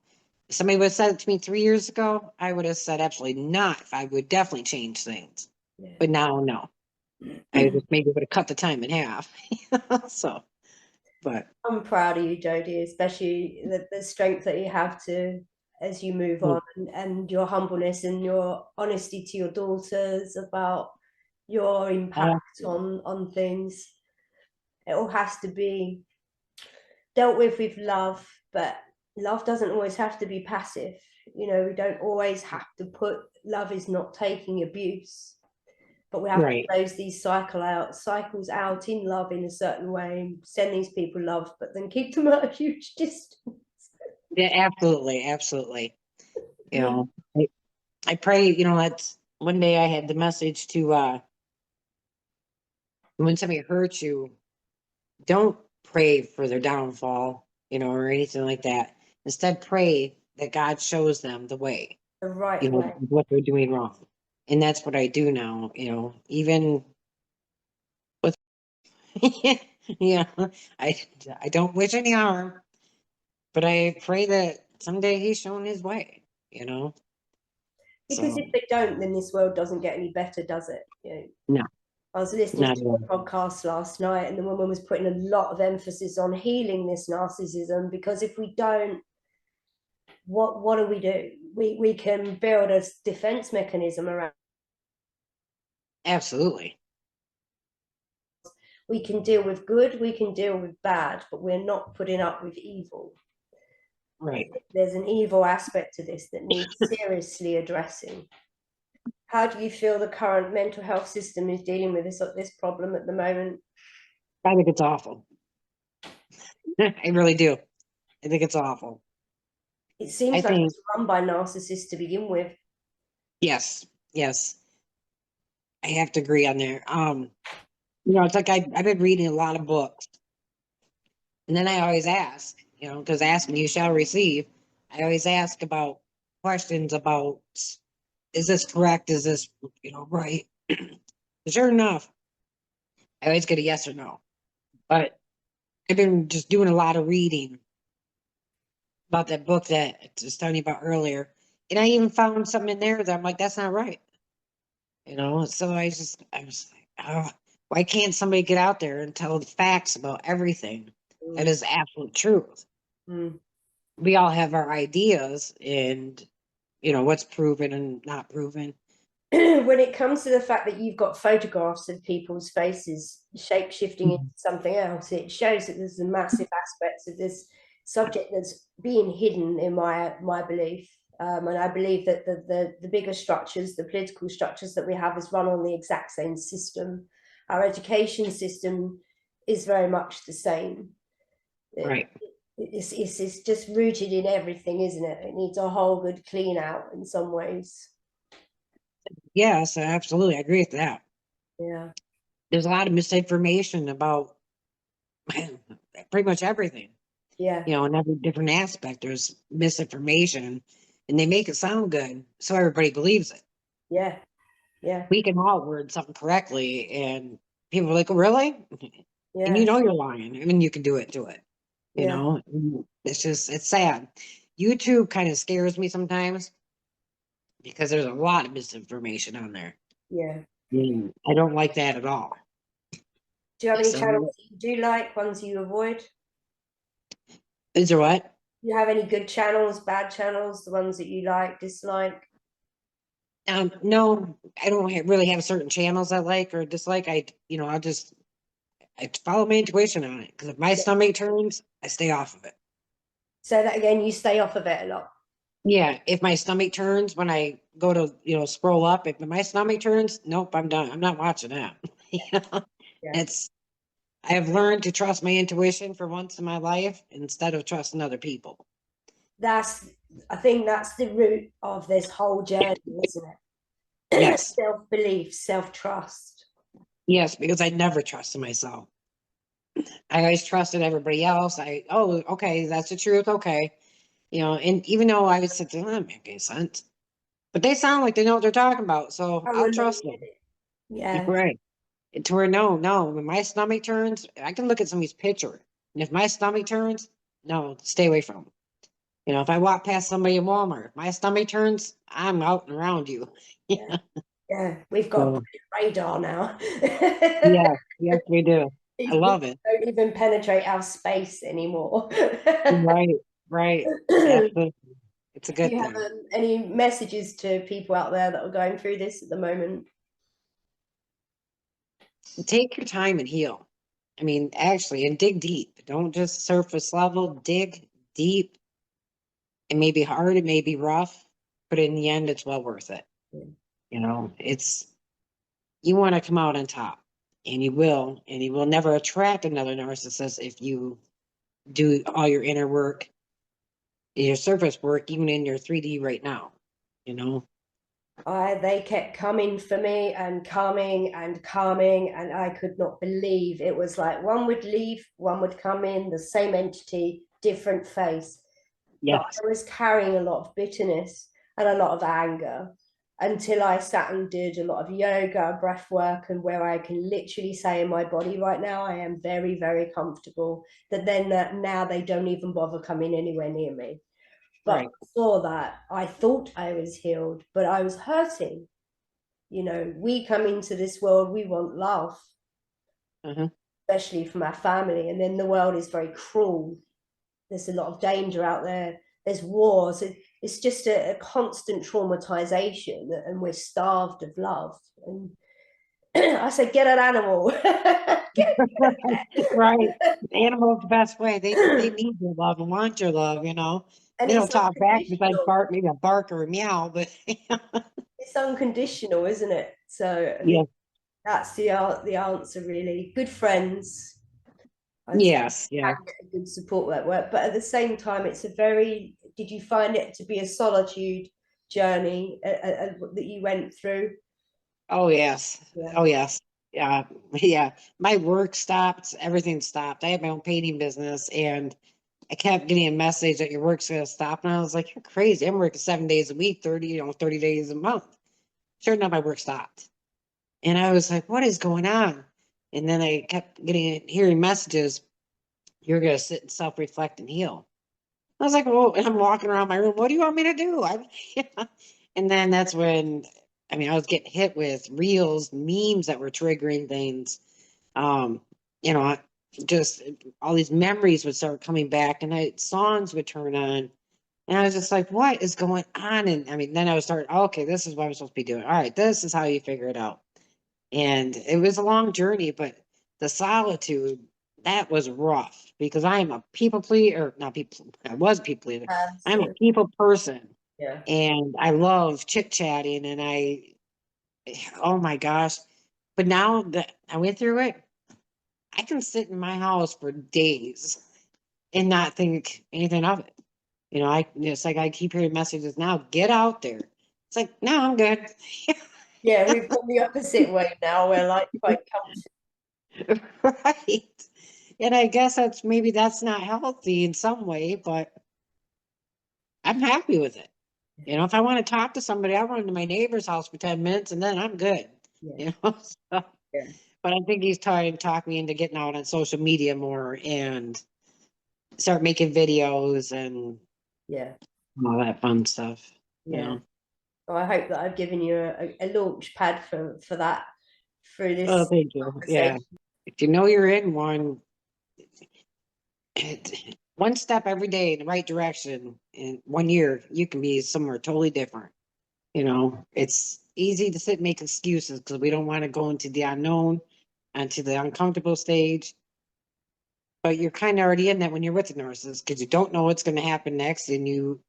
Speaker 2: If somebody would have said it to me 3 years ago, I would have said absolutely not. I would definitely change things.
Speaker 1: yeah.
Speaker 2: But now, no. I just maybe would have cut the time in half. So, but
Speaker 1: I'm proud of you, Jodie, especially the strength that you have to as you move on, and your humbleness and your honesty to your daughters about your impact
Speaker 2: uh,
Speaker 1: on things. It all has to be dealt with love, but love doesn't always have to be passive. We don't always have to put love is not taking abuse, but we have to
Speaker 2: right.
Speaker 1: close these cycles out in love in a certain way, send these people love, but then keep them at a huge distance.
Speaker 2: Yeah, absolutely. Absolutely. You know, I, I pray, that's one day I had the message to, when somebody hurts you, don't pray for their downfall, or anything like that. Instead, pray that God shows them the way,
Speaker 1: The right way.
Speaker 2: what they're doing wrong. And that's what I do now, even with, yeah, I, I don't wish any harm, but I pray that someday he's shown his way, you know?
Speaker 1: Because if
Speaker 2: So,
Speaker 1: they don't, then this world doesn't get any better, does it?
Speaker 2: no,
Speaker 1: I was listening
Speaker 2: not
Speaker 1: to
Speaker 2: at all.
Speaker 1: a podcast last night, and the woman was putting a lot of emphasis on healing this narcissism, because if we don't, what do? We can build a defense mechanism around.
Speaker 2: Absolutely.
Speaker 1: We can deal with good, we can deal with bad, but we're not putting up with evil.
Speaker 2: Right.
Speaker 1: There's an evil aspect to this that needs seriously addressing. How do you feel the current mental health system is dealing with this problem at the moment?
Speaker 2: I think it's awful. I really do. I think it's awful.
Speaker 1: It
Speaker 2: I
Speaker 1: seems like
Speaker 2: think,
Speaker 1: it's run by narcissists to begin with.
Speaker 2: yes, yes, I have to agree on there. It's like I've been reading a lot of books, and then I always ask, because ask and you shall receive. I always ask about questions about, is this correct? Is this, right? Sure enough, I always get a yes or no. But I've been just doing a lot of reading about that book that I was telling you about earlier. And I even found something in there that I'm like, that's not right. So I was like, oh, why can't somebody get out there and tell the facts about everything that
Speaker 1: Mm.
Speaker 2: is absolute truth?
Speaker 1: Mm.
Speaker 2: We all have our ideas and, what's proven and not proven.
Speaker 1: when it comes to the fact that you've got photographs of people's faces shape shifting into something else, it shows that there's a massive aspects of this subject that's being hidden in my belief. And I believe that the bigger structures, the political structures that we have, is run on the exact same system. Our education system is very much the same.
Speaker 2: Right.
Speaker 1: It's just rooted in everything, isn't it? It needs a whole good clean out in some ways.
Speaker 2: Yes, absolutely. I agree with that.
Speaker 1: Yeah.
Speaker 2: There's a lot of misinformation about pretty much everything,
Speaker 1: Yeah.
Speaker 2: in every different aspect. There's misinformation and they make it sound good. So everybody believes it.
Speaker 1: Yeah. Yeah.
Speaker 2: We can all word something correctly and people are like, oh, really? And
Speaker 1: Yeah.
Speaker 2: you're lying. I mean, you can do it, do it.
Speaker 1: Yeah.
Speaker 2: It's sad. YouTube kind of scares me sometimes because there's a lot of misinformation on there.
Speaker 1: Yeah.
Speaker 2: I don't like that at all.
Speaker 1: Do you have any channels
Speaker 2: So,
Speaker 1: that you do like, ones you avoid?
Speaker 2: is there what?
Speaker 1: Do you have any good channels, bad channels, the ones that you like, dislike?
Speaker 2: No, I don't really have certain channels I like or dislike. I follow my intuition on it because if my
Speaker 1: Yeah.
Speaker 2: stomach turns, I stay off of it.
Speaker 1: Say that again, you stay off of it a lot.
Speaker 2: Yeah, if my stomach turns when I go to, scroll up, if my stomach turns, nope, I'm done. I'm not watching that. You know,
Speaker 1: Yeah.
Speaker 2: it's I have learned to trust my intuition for once in my life instead of trusting other people.
Speaker 1: That's I think that's the root of this whole journey, isn't it?
Speaker 2: Yes,
Speaker 1: Self-belief, self-trust.
Speaker 2: yes, because I never trusted myself. I always trusted everybody else. Oh, okay, that's the truth. Okay. And even though I would sit there, that make any sense. But they sound like they know what they're talking about, so
Speaker 1: I
Speaker 2: I'll
Speaker 1: will leave
Speaker 2: trust them.
Speaker 1: it. Yeah.
Speaker 2: Right. To where no, when my stomach turns, I can look at somebody's picture. And if my stomach turns, no, stay away from them. If I walk past somebody in Walmart, if my stomach turns, I'm out and around you.
Speaker 1: Yeah. Yeah. We've got a
Speaker 2: So
Speaker 1: brilliant radar now.
Speaker 2: yeah, yes, we do. I
Speaker 1: These books
Speaker 2: love it.
Speaker 1: don't even penetrate our space anymore.
Speaker 2: Right, right. Absolutely. It's a
Speaker 1: Do
Speaker 2: good
Speaker 1: you have
Speaker 2: thing.
Speaker 1: any messages to people out there that are going through this at the moment?
Speaker 2: Take your time and heal. I mean, actually, and dig deep. Don't just surface level, dig deep. It may be hard, it may be rough, but in the end, it's well worth it. It's you want to come out on top, and you will never attract another narcissist if you do all your inner work, your surface work, even in your 3D right now. You know,
Speaker 1: They kept coming for me and coming, and I could not believe it was like one would leave, one would come in, the same entity, different face. But
Speaker 2: yes,
Speaker 1: I was carrying a lot of bitterness and a lot of anger until I sat and did a lot of yoga, breath work, and where I can literally say in my body right now, I am very, very comfortable. That now they don't even bother coming anywhere near me. But
Speaker 2: right.
Speaker 1: before that, I thought I was healed, but I was hurting. We come into this world, we want love,
Speaker 2: Uh-huh.
Speaker 1: especially from our family. And then the world is very cruel. There's a lot of danger out there. There's wars. It's just a constant traumatization, and we're starved of love. And I said, get an animal.
Speaker 2: Right. Animals the best way. They need your love and want your love.
Speaker 1: And
Speaker 2: They don't
Speaker 1: it's
Speaker 2: talk back besides
Speaker 1: unconditional.
Speaker 2: bark, maybe a bark or a meow, but
Speaker 1: It's unconditional, isn't it? So I
Speaker 2: yeah.
Speaker 1: think that's the answer, really. Good friends. I'd say
Speaker 2: Yes, yeah.
Speaker 1: can get a good support network, but at the same time, it's a very. Did you find it to be a solitude journey that you went through?
Speaker 2: Oh yes.
Speaker 1: Yeah.
Speaker 2: Oh yes. Yeah. Yeah. My work stopped, everything stopped. I had my own painting business and I kept getting a message that your work's gonna stop. And I was like, you're crazy. I'm working 7 days a week, 30 days a month. Sure enough, my work stopped. And I was like, what is going on? And then I kept hearing messages, you're gonna sit and self-reflect and heal. I was like, well, and I'm walking around my room. What do you want me to do? And then that's when, I mean, I was getting hit with reels, memes that were triggering things. Um, you know, just all these memories would start coming back, and songs would turn on. And I was just like, what is going on? And I mean, then I was starting, okay, this is what I'm supposed to be doing. All right, this is how you figure it out. And it was a long journey, but the solitude, that was rough because I am a people pleaser, not people, I was a people pleaser. I'm a
Speaker 1: So,
Speaker 2: people person
Speaker 1: yeah.
Speaker 2: and I love chit chatting and oh my gosh. But now that I went through it, I can sit in my house for days and not think anything of it. It's like I keep hearing messages now, get out there. It's like, no, I'm good.
Speaker 1: Yeah, we've gone the opposite way now. We're like quite comfortable.
Speaker 2: Right. And I guess that's not healthy in some way, but I'm happy with it. If I want to talk to somebody, I run to my neighbor's house for 10 minutes and then I'm good.
Speaker 1: Yeah,
Speaker 2: You know, so,
Speaker 1: yeah,
Speaker 2: but I think he's trying to talk me into getting out on social media more and start making videos and
Speaker 1: yeah,
Speaker 2: all that fun stuff, you
Speaker 1: yeah.
Speaker 2: know.
Speaker 1: Well, I hope that I've given you a launch pad for that through
Speaker 2: Oh,
Speaker 1: this
Speaker 2: thank you. Yeah.
Speaker 1: conversation.
Speaker 2: If you know you're in one, one step every day in the right direction, in 1 year, you can be somewhere totally different. It's easy to sit and make excuses because we don't want to go into the unknown and to the uncomfortable stage. But you're kind of already in that when you're with the nurses because you don't know what's going to happen next, and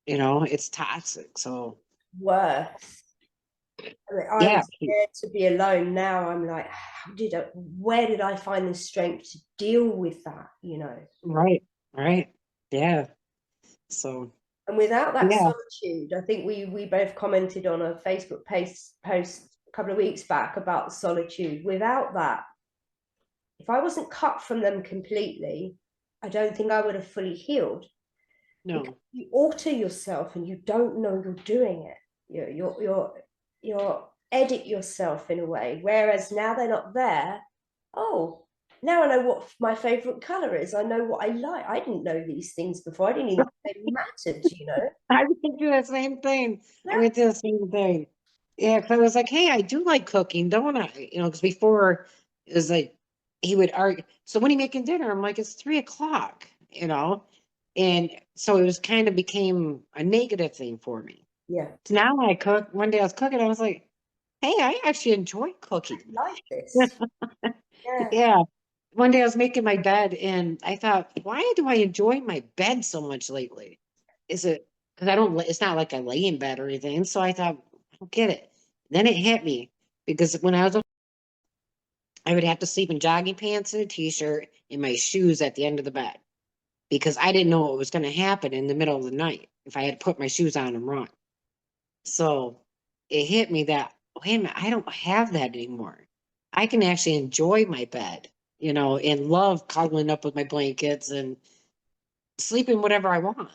Speaker 2: it's toxic. So
Speaker 1: Worse. I mean, I
Speaker 2: yeah,
Speaker 1: was scared to be alone. Now I'm like, where did I find the strength to deal with that?
Speaker 2: right, right, yeah. So
Speaker 1: And without that
Speaker 2: yeah,
Speaker 1: solitude, I think we both commented on a Facebook post a couple of weeks back about solitude. Without that, if I wasn't cut from them completely, I don't think I would have fully healed, because
Speaker 2: no,
Speaker 1: you alter yourself and you don't know you're doing it. You're edit yourself in a way. Whereas now they're not there. Oh, now I know what my favorite color is. I know what I like. I didn't know these things before. I didn't even know they mattered.
Speaker 2: I went through that same thing. I
Speaker 1: Yeah,
Speaker 2: went through the same thing. Yeah, because I was like, hey, I do like cooking, don't I? Because before it was like he would argue. So when are you making dinner? I'm like, it's 3 o'clock, and so it was kind of became a negative thing for me.
Speaker 1: yeah.
Speaker 2: So now when I cook, one day I was cooking, I was like, hey, I actually enjoy
Speaker 1: I
Speaker 2: cooking.
Speaker 1: like this. Yeah.
Speaker 2: Yeah. One day I was making my bed and I thought, why do I enjoy my bed so much lately? Is it because it's not like I lay in bed or anything. So I thought, I don't get it. Then it hit me because when I would have to sleep in jogging pants and a t-shirt and my shoes at the end of the bed because I didn't know what was going to happen in the middle of the night if I had to put my shoes on and run. So it hit me that, wait a minute, I don't have that anymore. I can actually enjoy my bed, and love cuddling up with my blankets and sleeping whatever I want.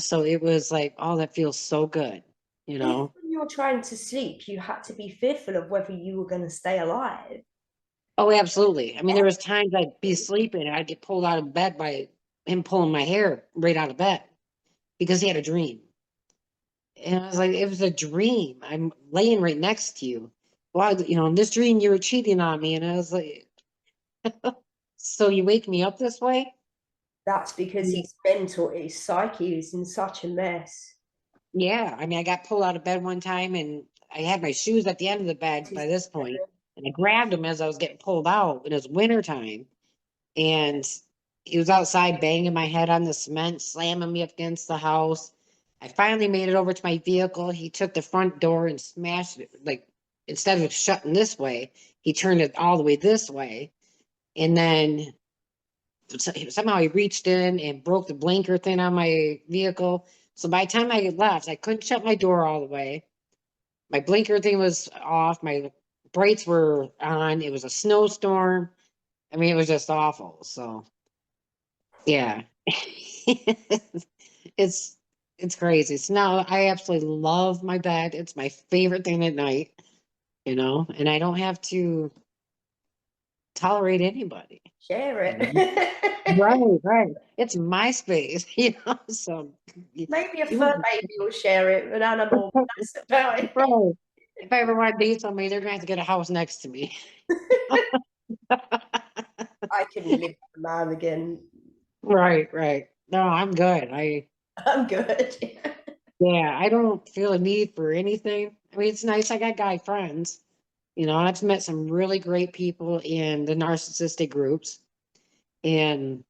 Speaker 2: So it was like, oh, that feels so good, you
Speaker 1: If
Speaker 2: know.
Speaker 1: when you're trying to sleep, you had to be fearful of whether you were going to stay alive.
Speaker 2: Oh, absolutely. I mean, there was times I'd be sleeping and I'd get pulled out of bed by him pulling my hair right out of bed because he had a dream. And I was like, it was a dream. I'm laying right next to you. Wow, in this dream you were cheating on me. And I was like, so you wake me up this way?
Speaker 1: That's because
Speaker 2: Yeah.
Speaker 1: his mental, his psyche is in such a mess.
Speaker 2: Yeah. I mean, I got pulled out of bed one time and I had my shoes at the end of the bed by this point, and I grabbed them as I was getting pulled out. And it was winter time. And he was outside banging my head on the cement, slamming me up against the house. I finally made it over to my vehicle. He took the front door and smashed it. Like, instead of shutting this way, he turned it all the way this way. And then somehow he reached in and broke the blinker thing on my vehicle. So by the time I left, I couldn't shut my door all the way. My blinker thing was off. My brights were on. It was a snowstorm. I mean, it was just awful. So yeah. It's it's crazy. So now I absolutely love my bed. It's my favorite thing at night, and I don't have to tolerate anybody.
Speaker 1: Share
Speaker 2: You know?
Speaker 1: it.
Speaker 2: Right, right. It's my space. So you,
Speaker 1: Maybe a
Speaker 2: you
Speaker 1: fur
Speaker 2: wouldn't-
Speaker 1: baby will share it, an animal. That's about it.
Speaker 2: right. If I ever want to date somebody, they're gonna have to get a house next to me.
Speaker 1: I couldn't live with a man again.
Speaker 2: Right, right. No, I'm good. I
Speaker 1: I'm good.
Speaker 2: Yeah, I don't feel a need for anything. I mean, it's nice. I got guy friends. I've met some really great people in the narcissistic groups, and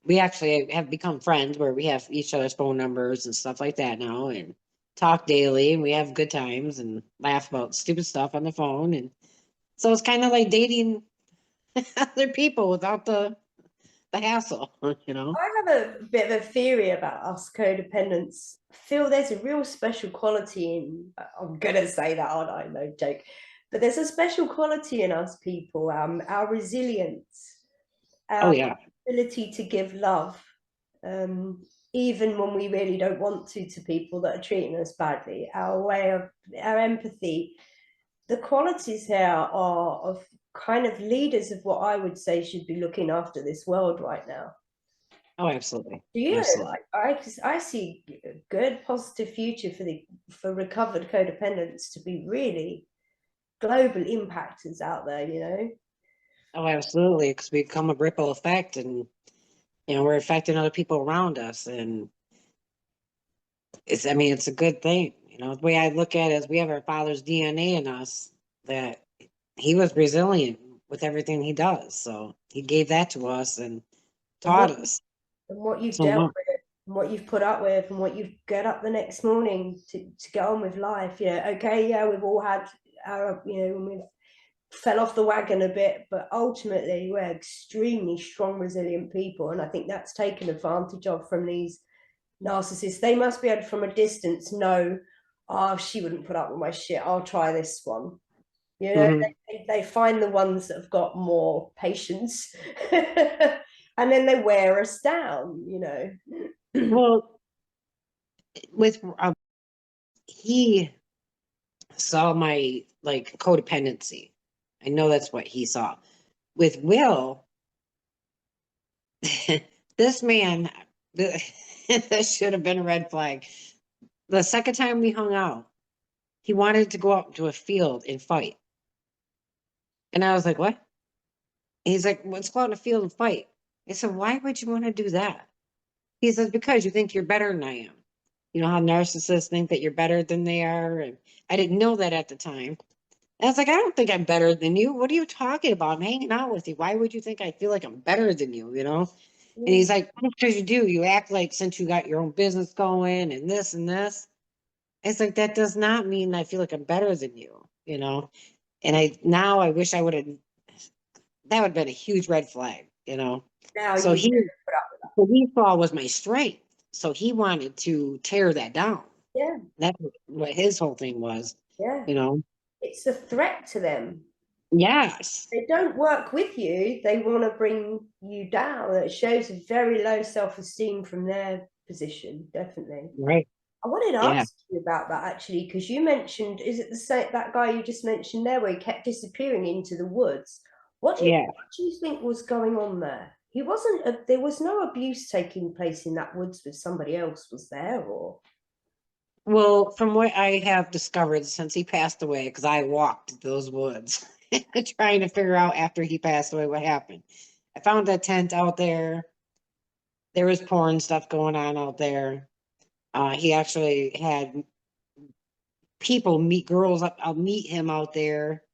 Speaker 2: we actually have become friends where we have each other's phone numbers and stuff like that now, and talk daily, and we have good times and laugh about stupid stuff on the phone. And so it's kind of like dating other people without the hassle, you know?
Speaker 1: I have a bit of a theory about us codependents. I feel there's a real special quality in, I'm going to say that, aren't I? No joke. But there's a special quality in us people, our resilience,
Speaker 2: Oh,
Speaker 1: our
Speaker 2: yeah.
Speaker 1: ability to give love, even when we really don't want to people that are treating us badly, our empathy. The qualities here are of kind of leaders of what I would say should be looking after this world right now.
Speaker 2: Oh, absolutely.
Speaker 1: You know,
Speaker 2: Absolutely.
Speaker 1: I see a good positive future for recovered codependents to be really global impactors out there, you know.
Speaker 2: Oh, absolutely. Because we become a ripple effect, and, we're affecting other people around us. And I mean, it's a good thing. The way I look at it is we have our father's DNA in us, that he was resilient with everything he does. So he gave that to us and
Speaker 1: And
Speaker 2: taught us
Speaker 1: what you've
Speaker 2: so
Speaker 1: dealt
Speaker 2: much.
Speaker 1: with, and what you've put up with, and what you've get up the next morning to get on with life. Yeah, okay, yeah, we've all had our, we've fell off the wagon a bit, but ultimately we're extremely strong, resilient people. And I think that's taken advantage of from these narcissists. They must be able to, from a distance, know, oh, she wouldn't put up with my shit. I'll try this one. You know,
Speaker 2: Hmm.
Speaker 1: they find the ones that have got more patience and then they wear us down, you know.
Speaker 2: Well, with he saw my like codependency. I know that's what he saw. With Will, this man, this should have been a red flag. The second time we hung out, he wanted to go out to a field and fight. And I was like, what? And he's like, let's go out in a field and fight. I said, why would you want to do that? He says, because you think you're better than I am. You know how narcissists think that you're better than they are? And I didn't know that at the time. And I was like, I don't think I'm better than you. What are you talking about? I'm hanging out with you. Why would you think I feel like I'm better than you? And
Speaker 1: Yeah.
Speaker 2: he's like, because you do. You act like since you got your own business going and this and this. It's like, that does not mean I feel like I'm better than you? And I wish I would have, that would have been a huge red flag.
Speaker 1: Now
Speaker 2: So
Speaker 1: you
Speaker 2: he,
Speaker 1: put up with
Speaker 2: what he saw was my strength. So he wanted to tear that down.
Speaker 1: that. Yeah,
Speaker 2: That's what his whole thing was,
Speaker 1: yeah.
Speaker 2: you know?
Speaker 1: It's a threat to them.
Speaker 2: Yes.
Speaker 1: They don't work with you, they want to bring you down. It shows a very low self-esteem from their position, definitely.
Speaker 2: Right.
Speaker 1: I wanted to
Speaker 2: Yeah.
Speaker 1: ask you about that actually, because you mentioned, is it the same, that guy you just mentioned there, where he kept disappearing into the woods?
Speaker 2: Yeah.
Speaker 1: What do you think was going on there? He wasn't, there was no abuse taking place in that woods with somebody else, was there? Or
Speaker 2: Well, from what I have discovered since he passed away, because I walked those woods trying to figure out after he passed away what happened. I found that tent out there. There was porn stuff going on out there. He actually had people meet girls up. I'll meet him out there.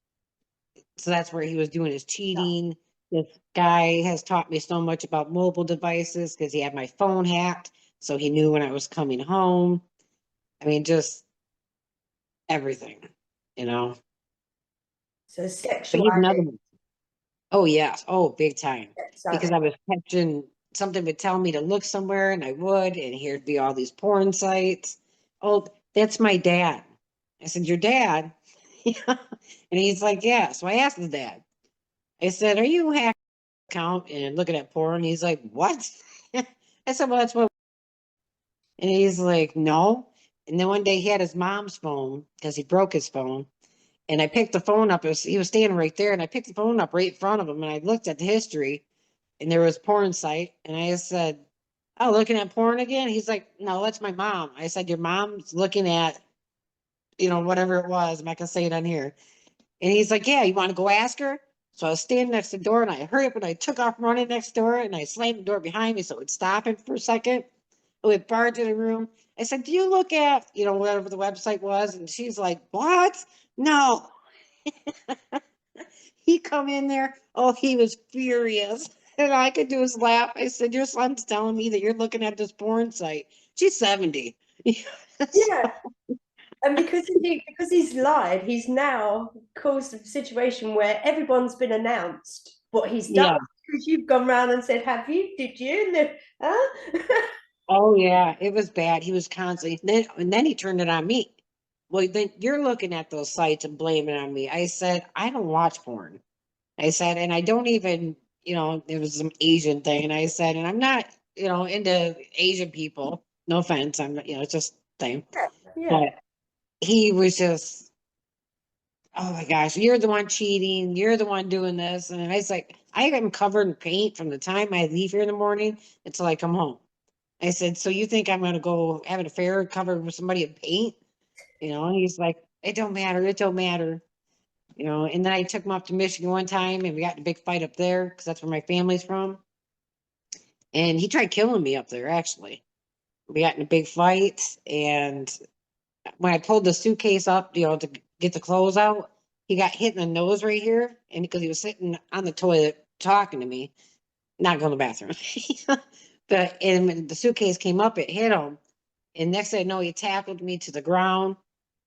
Speaker 2: So that's where he was doing his cheating. This guy has taught me so much about mobile devices because he had my phone hacked. So he knew when I was coming home. I mean, just everything.
Speaker 1: so
Speaker 2: But
Speaker 1: sexual
Speaker 2: he's another
Speaker 1: addict,
Speaker 2: one. Oh, yes. Oh, big time.
Speaker 1: sex
Speaker 2: Because
Speaker 1: addict.
Speaker 2: I was catching something would tell me to look somewhere and I would, and here'd be all these porn sites. Oh, that's my dad. I said, your dad? Yeah. And he's like, yeah. So I asked his dad, I said, are you hacking account and looking at porn? He's like, what? I said, well, that's what. And he's like, no. And then one day he had his mom's phone because he broke his phone. And I picked the phone up. He was standing right there, and I picked the phone up right in front of him, and I looked at the history, and there was porn site, and I said, "Oh, looking at porn again?" He's like, "No, that's my mom." I said, "Your mom's looking at, whatever it was. I'm not gonna say it on here." And he's like, "Yeah, you want to go ask her?" So I was standing next to the door, and I hurried up and I took off running next door, and I slammed the door behind me so it would stop him for a second. with barge in the room. I said, do you look at, whatever the website was? And she's like, what? No. He come in there. Oh, he was furious. And all I could do is laugh. I said, your son's telling me that you're looking at this porn site. She's 70.
Speaker 1: Yeah. And because he's lied, he's now caused a situation where everyone's been announced what he's done.
Speaker 2: Yeah.
Speaker 1: Because you've gone round and said, have you? Did you? And huh?
Speaker 2: Oh yeah, it was bad. He was constantly and then he turned it on me. Well, then you're looking at those sites and blaming it on me. I said, I don't watch porn. I said, and I don't even, it was some Asian thing. And I said, and I'm not, into Asian people. No offense. I'm not, it's just thing.
Speaker 1: Yeah.
Speaker 2: But he was just, oh my gosh, you're the one cheating. You're the one doing this. And I was like, I am covered in paint from the time I leave here in the morning until I come home. I said, so you think I'm going to go have an affair covered with somebody in paint? And he's like, it don't matter. It don't matter. And then I took him up to Michigan one time and we got in a big fight up there because that's where my family's from. And he tried killing me up there, actually. We got in a big fight. And when I pulled the suitcase up, to get the clothes out, he got hit in the nose right here. And because he was sitting on the toilet talking to me, not going to the bathroom. And when the suitcase came up, it hit him. And next thing I know, he tackled me to the ground.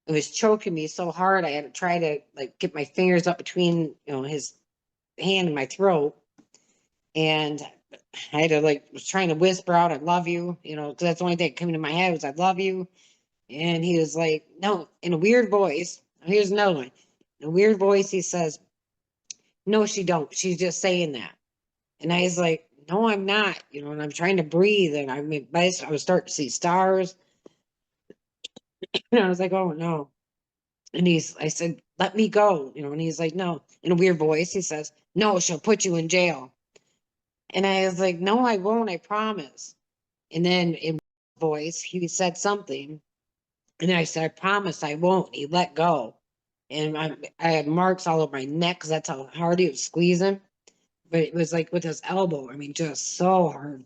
Speaker 2: It was choking me so hard I had to try to like get my fingers up between his hand and my throat. And I had to was trying to whisper out, I love you, because that's the only thing that came into my head was I love you. And he was like, no, in a weird voice. Here's another one. In a weird voice, he says, no, she don't. She's just saying that. And I was like, no, I'm not, and I'm trying to breathe. And I was starting to see stars. And I was like, oh no. And I said, let me go, and he's like, no, in a weird voice. He says, no, she'll put you in jail. And I was like, no, I won't, I promise. And then in voice, he said something. And I said, I promise I won't. He let go. And I had marks all over my neck because that's how hard he was squeezing. But it was like with his elbow. I mean, just so hard.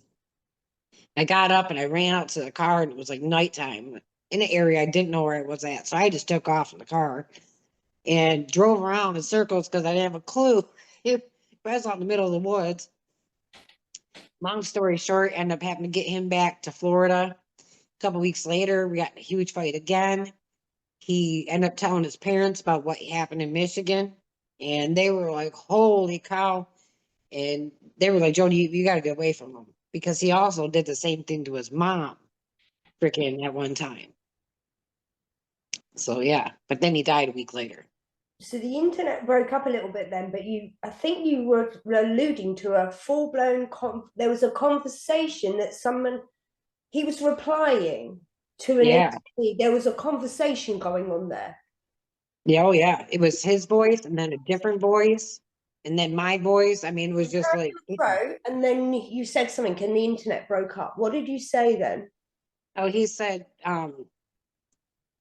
Speaker 2: I got up and I ran out to the car and it was like nighttime in an area I didn't know where I was at. So I just took off in the car and drove around in circles because I didn't have a clue. It was out in the middle of the woods. Long story short, ended up having to get him back to Florida. A couple weeks later, we got in a huge fight again. He ended up telling his parents about what happened in Michigan, and they were like, "Holy cow!" And they were like, "Jodie, you got to get away from him," because he also did the same thing to his mom, freaking at one time. So yeah, but then he died a week later.
Speaker 1: So the internet broke up a little bit then, but I think you were alluding to a full-blown there was a conversation that he was replying to an
Speaker 2: Yeah,
Speaker 1: entity. There was a conversation going on there.
Speaker 2: yeah, oh yeah. It was his voice, and then a different voice, and then my voice. I mean, it was just like,
Speaker 1: And then you said something and the internet broke up. What did you say then?
Speaker 2: oh, he said, well,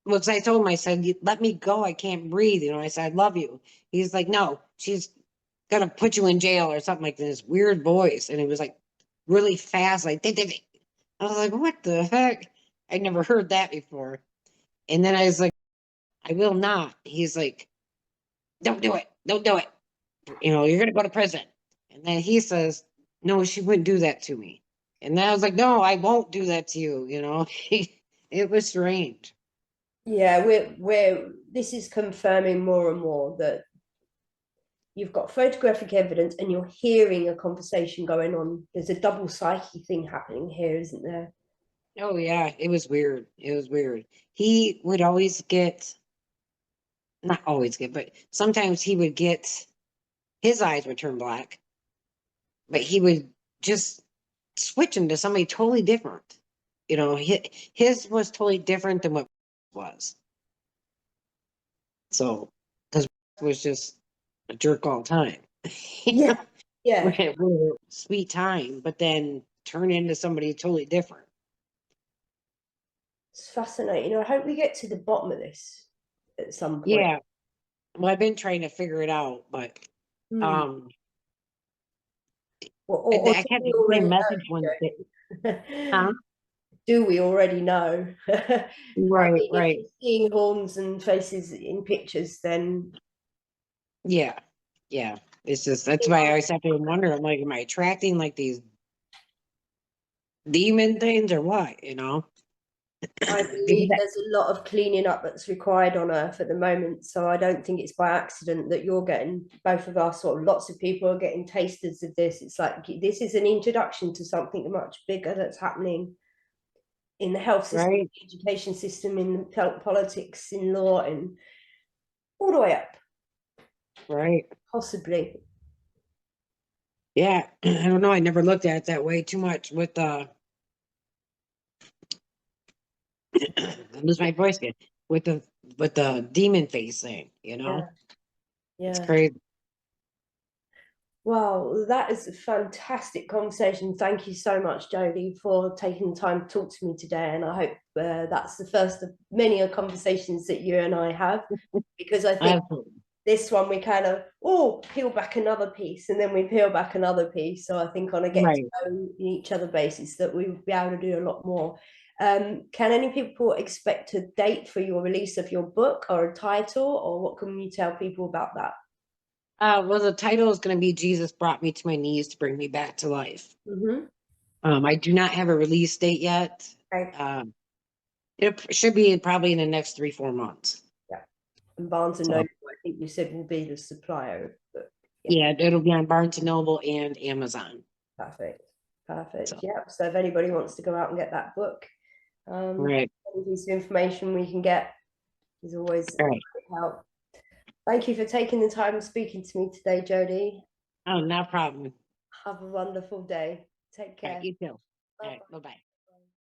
Speaker 2: 'cause I told him, I said, let me go. I can't breathe. I said, I love you. He's like, no, she's gonna put you in jail or something like this weird voice. And it was like really fast, like, I was like, what the heck? I never heard that before. And then I was like, I will not. He's like, don't do it. Don't do it. You're gonna go to prison. And then he says, no, she wouldn't do that to me. And then I was like, no, I won't do that to you. It was strange.
Speaker 1: Yeah, we're this is confirming more and more that you've got photographic evidence and you're hearing a conversation going on. There's a double psyche thing happening here, isn't there?
Speaker 2: Oh yeah, it was weird. It was weird. He would always get, not always get, but sometimes he would get, his eyes would turn black, but he would just switch him to somebody totally different. His was totally different than what was. So, because was just a jerk all the time.
Speaker 1: Yeah, yeah.
Speaker 2: We're sweet time, but then turn into somebody totally different.
Speaker 1: It's fascinating. I hope we get to the bottom of this at some point.
Speaker 2: Yeah. Well, I've been trying to figure it out, but
Speaker 1: Hmm.
Speaker 2: um
Speaker 1: Or
Speaker 2: I
Speaker 1: do
Speaker 2: kept
Speaker 1: we
Speaker 2: the same
Speaker 1: already
Speaker 2: message one day.
Speaker 1: know?
Speaker 2: Huh?
Speaker 1: do we already know? I
Speaker 2: Right,
Speaker 1: mean, if
Speaker 2: right.
Speaker 1: you're seeing horns and faces in pictures, then
Speaker 2: Yeah. Yeah. It's just, that's why I always have to wonder, I'm like, am I attracting like these demon things or what, you know?
Speaker 1: I
Speaker 2: Because
Speaker 1: believe there's a lot of cleaning up that's required on Earth at the moment. So I don't think it's by accident that you're getting, both of us or lots of people are getting tasters of this. It's like this is an introduction to something much bigger that's happening in the health system,
Speaker 2: right,
Speaker 1: education system, in politics, in law, and all the way up,
Speaker 2: right.
Speaker 1: possibly.
Speaker 2: Yeah. I don't know. I never looked at it that way too much with I lose my voice again. With the demon face thing, you
Speaker 1: Yeah,
Speaker 2: know? It's
Speaker 1: yeah.
Speaker 2: crazy.
Speaker 1: Well, that is a fantastic conversation. Thank you so much, Jodie, for taking the time to talk to me today. And I hope that's the first of many conversations that you and I have, because I think
Speaker 2: Absolutely.
Speaker 1: this one we kind of peel back another piece and then we peel back another piece. So I think on a get to
Speaker 2: Right.
Speaker 1: know each other basis that we will be able to do a lot more. Can any people expect a date for your release of your book or a title, or what can you tell people about that?
Speaker 2: Well, the title is going to be Jesus Brought Me to My Knees to Bring Me Back to Life.
Speaker 1: Mm-hmm.
Speaker 2: I do not have a release date yet.
Speaker 1: Okay.
Speaker 2: Um, it should be probably in the next 3-4 months.
Speaker 1: Yeah. And Barnes and
Speaker 2: So,
Speaker 1: Noble, I think you said will be the supplier. But yeah,
Speaker 2: yeah, it'll be on Barnes and Noble and Amazon.
Speaker 1: perfect. Perfect.
Speaker 2: So,
Speaker 1: Yeah. So if anybody wants to go out and get that book,
Speaker 2: right.
Speaker 1: any piece of information we can get is always a
Speaker 2: All right.
Speaker 1: great help. Thank you for taking the time and speaking to me today, Jodie.
Speaker 2: Oh, no problem.
Speaker 1: Have a wonderful day. Take
Speaker 2: All right.
Speaker 1: care.
Speaker 2: You too. All
Speaker 1: Bye.
Speaker 2: right. Bye bye.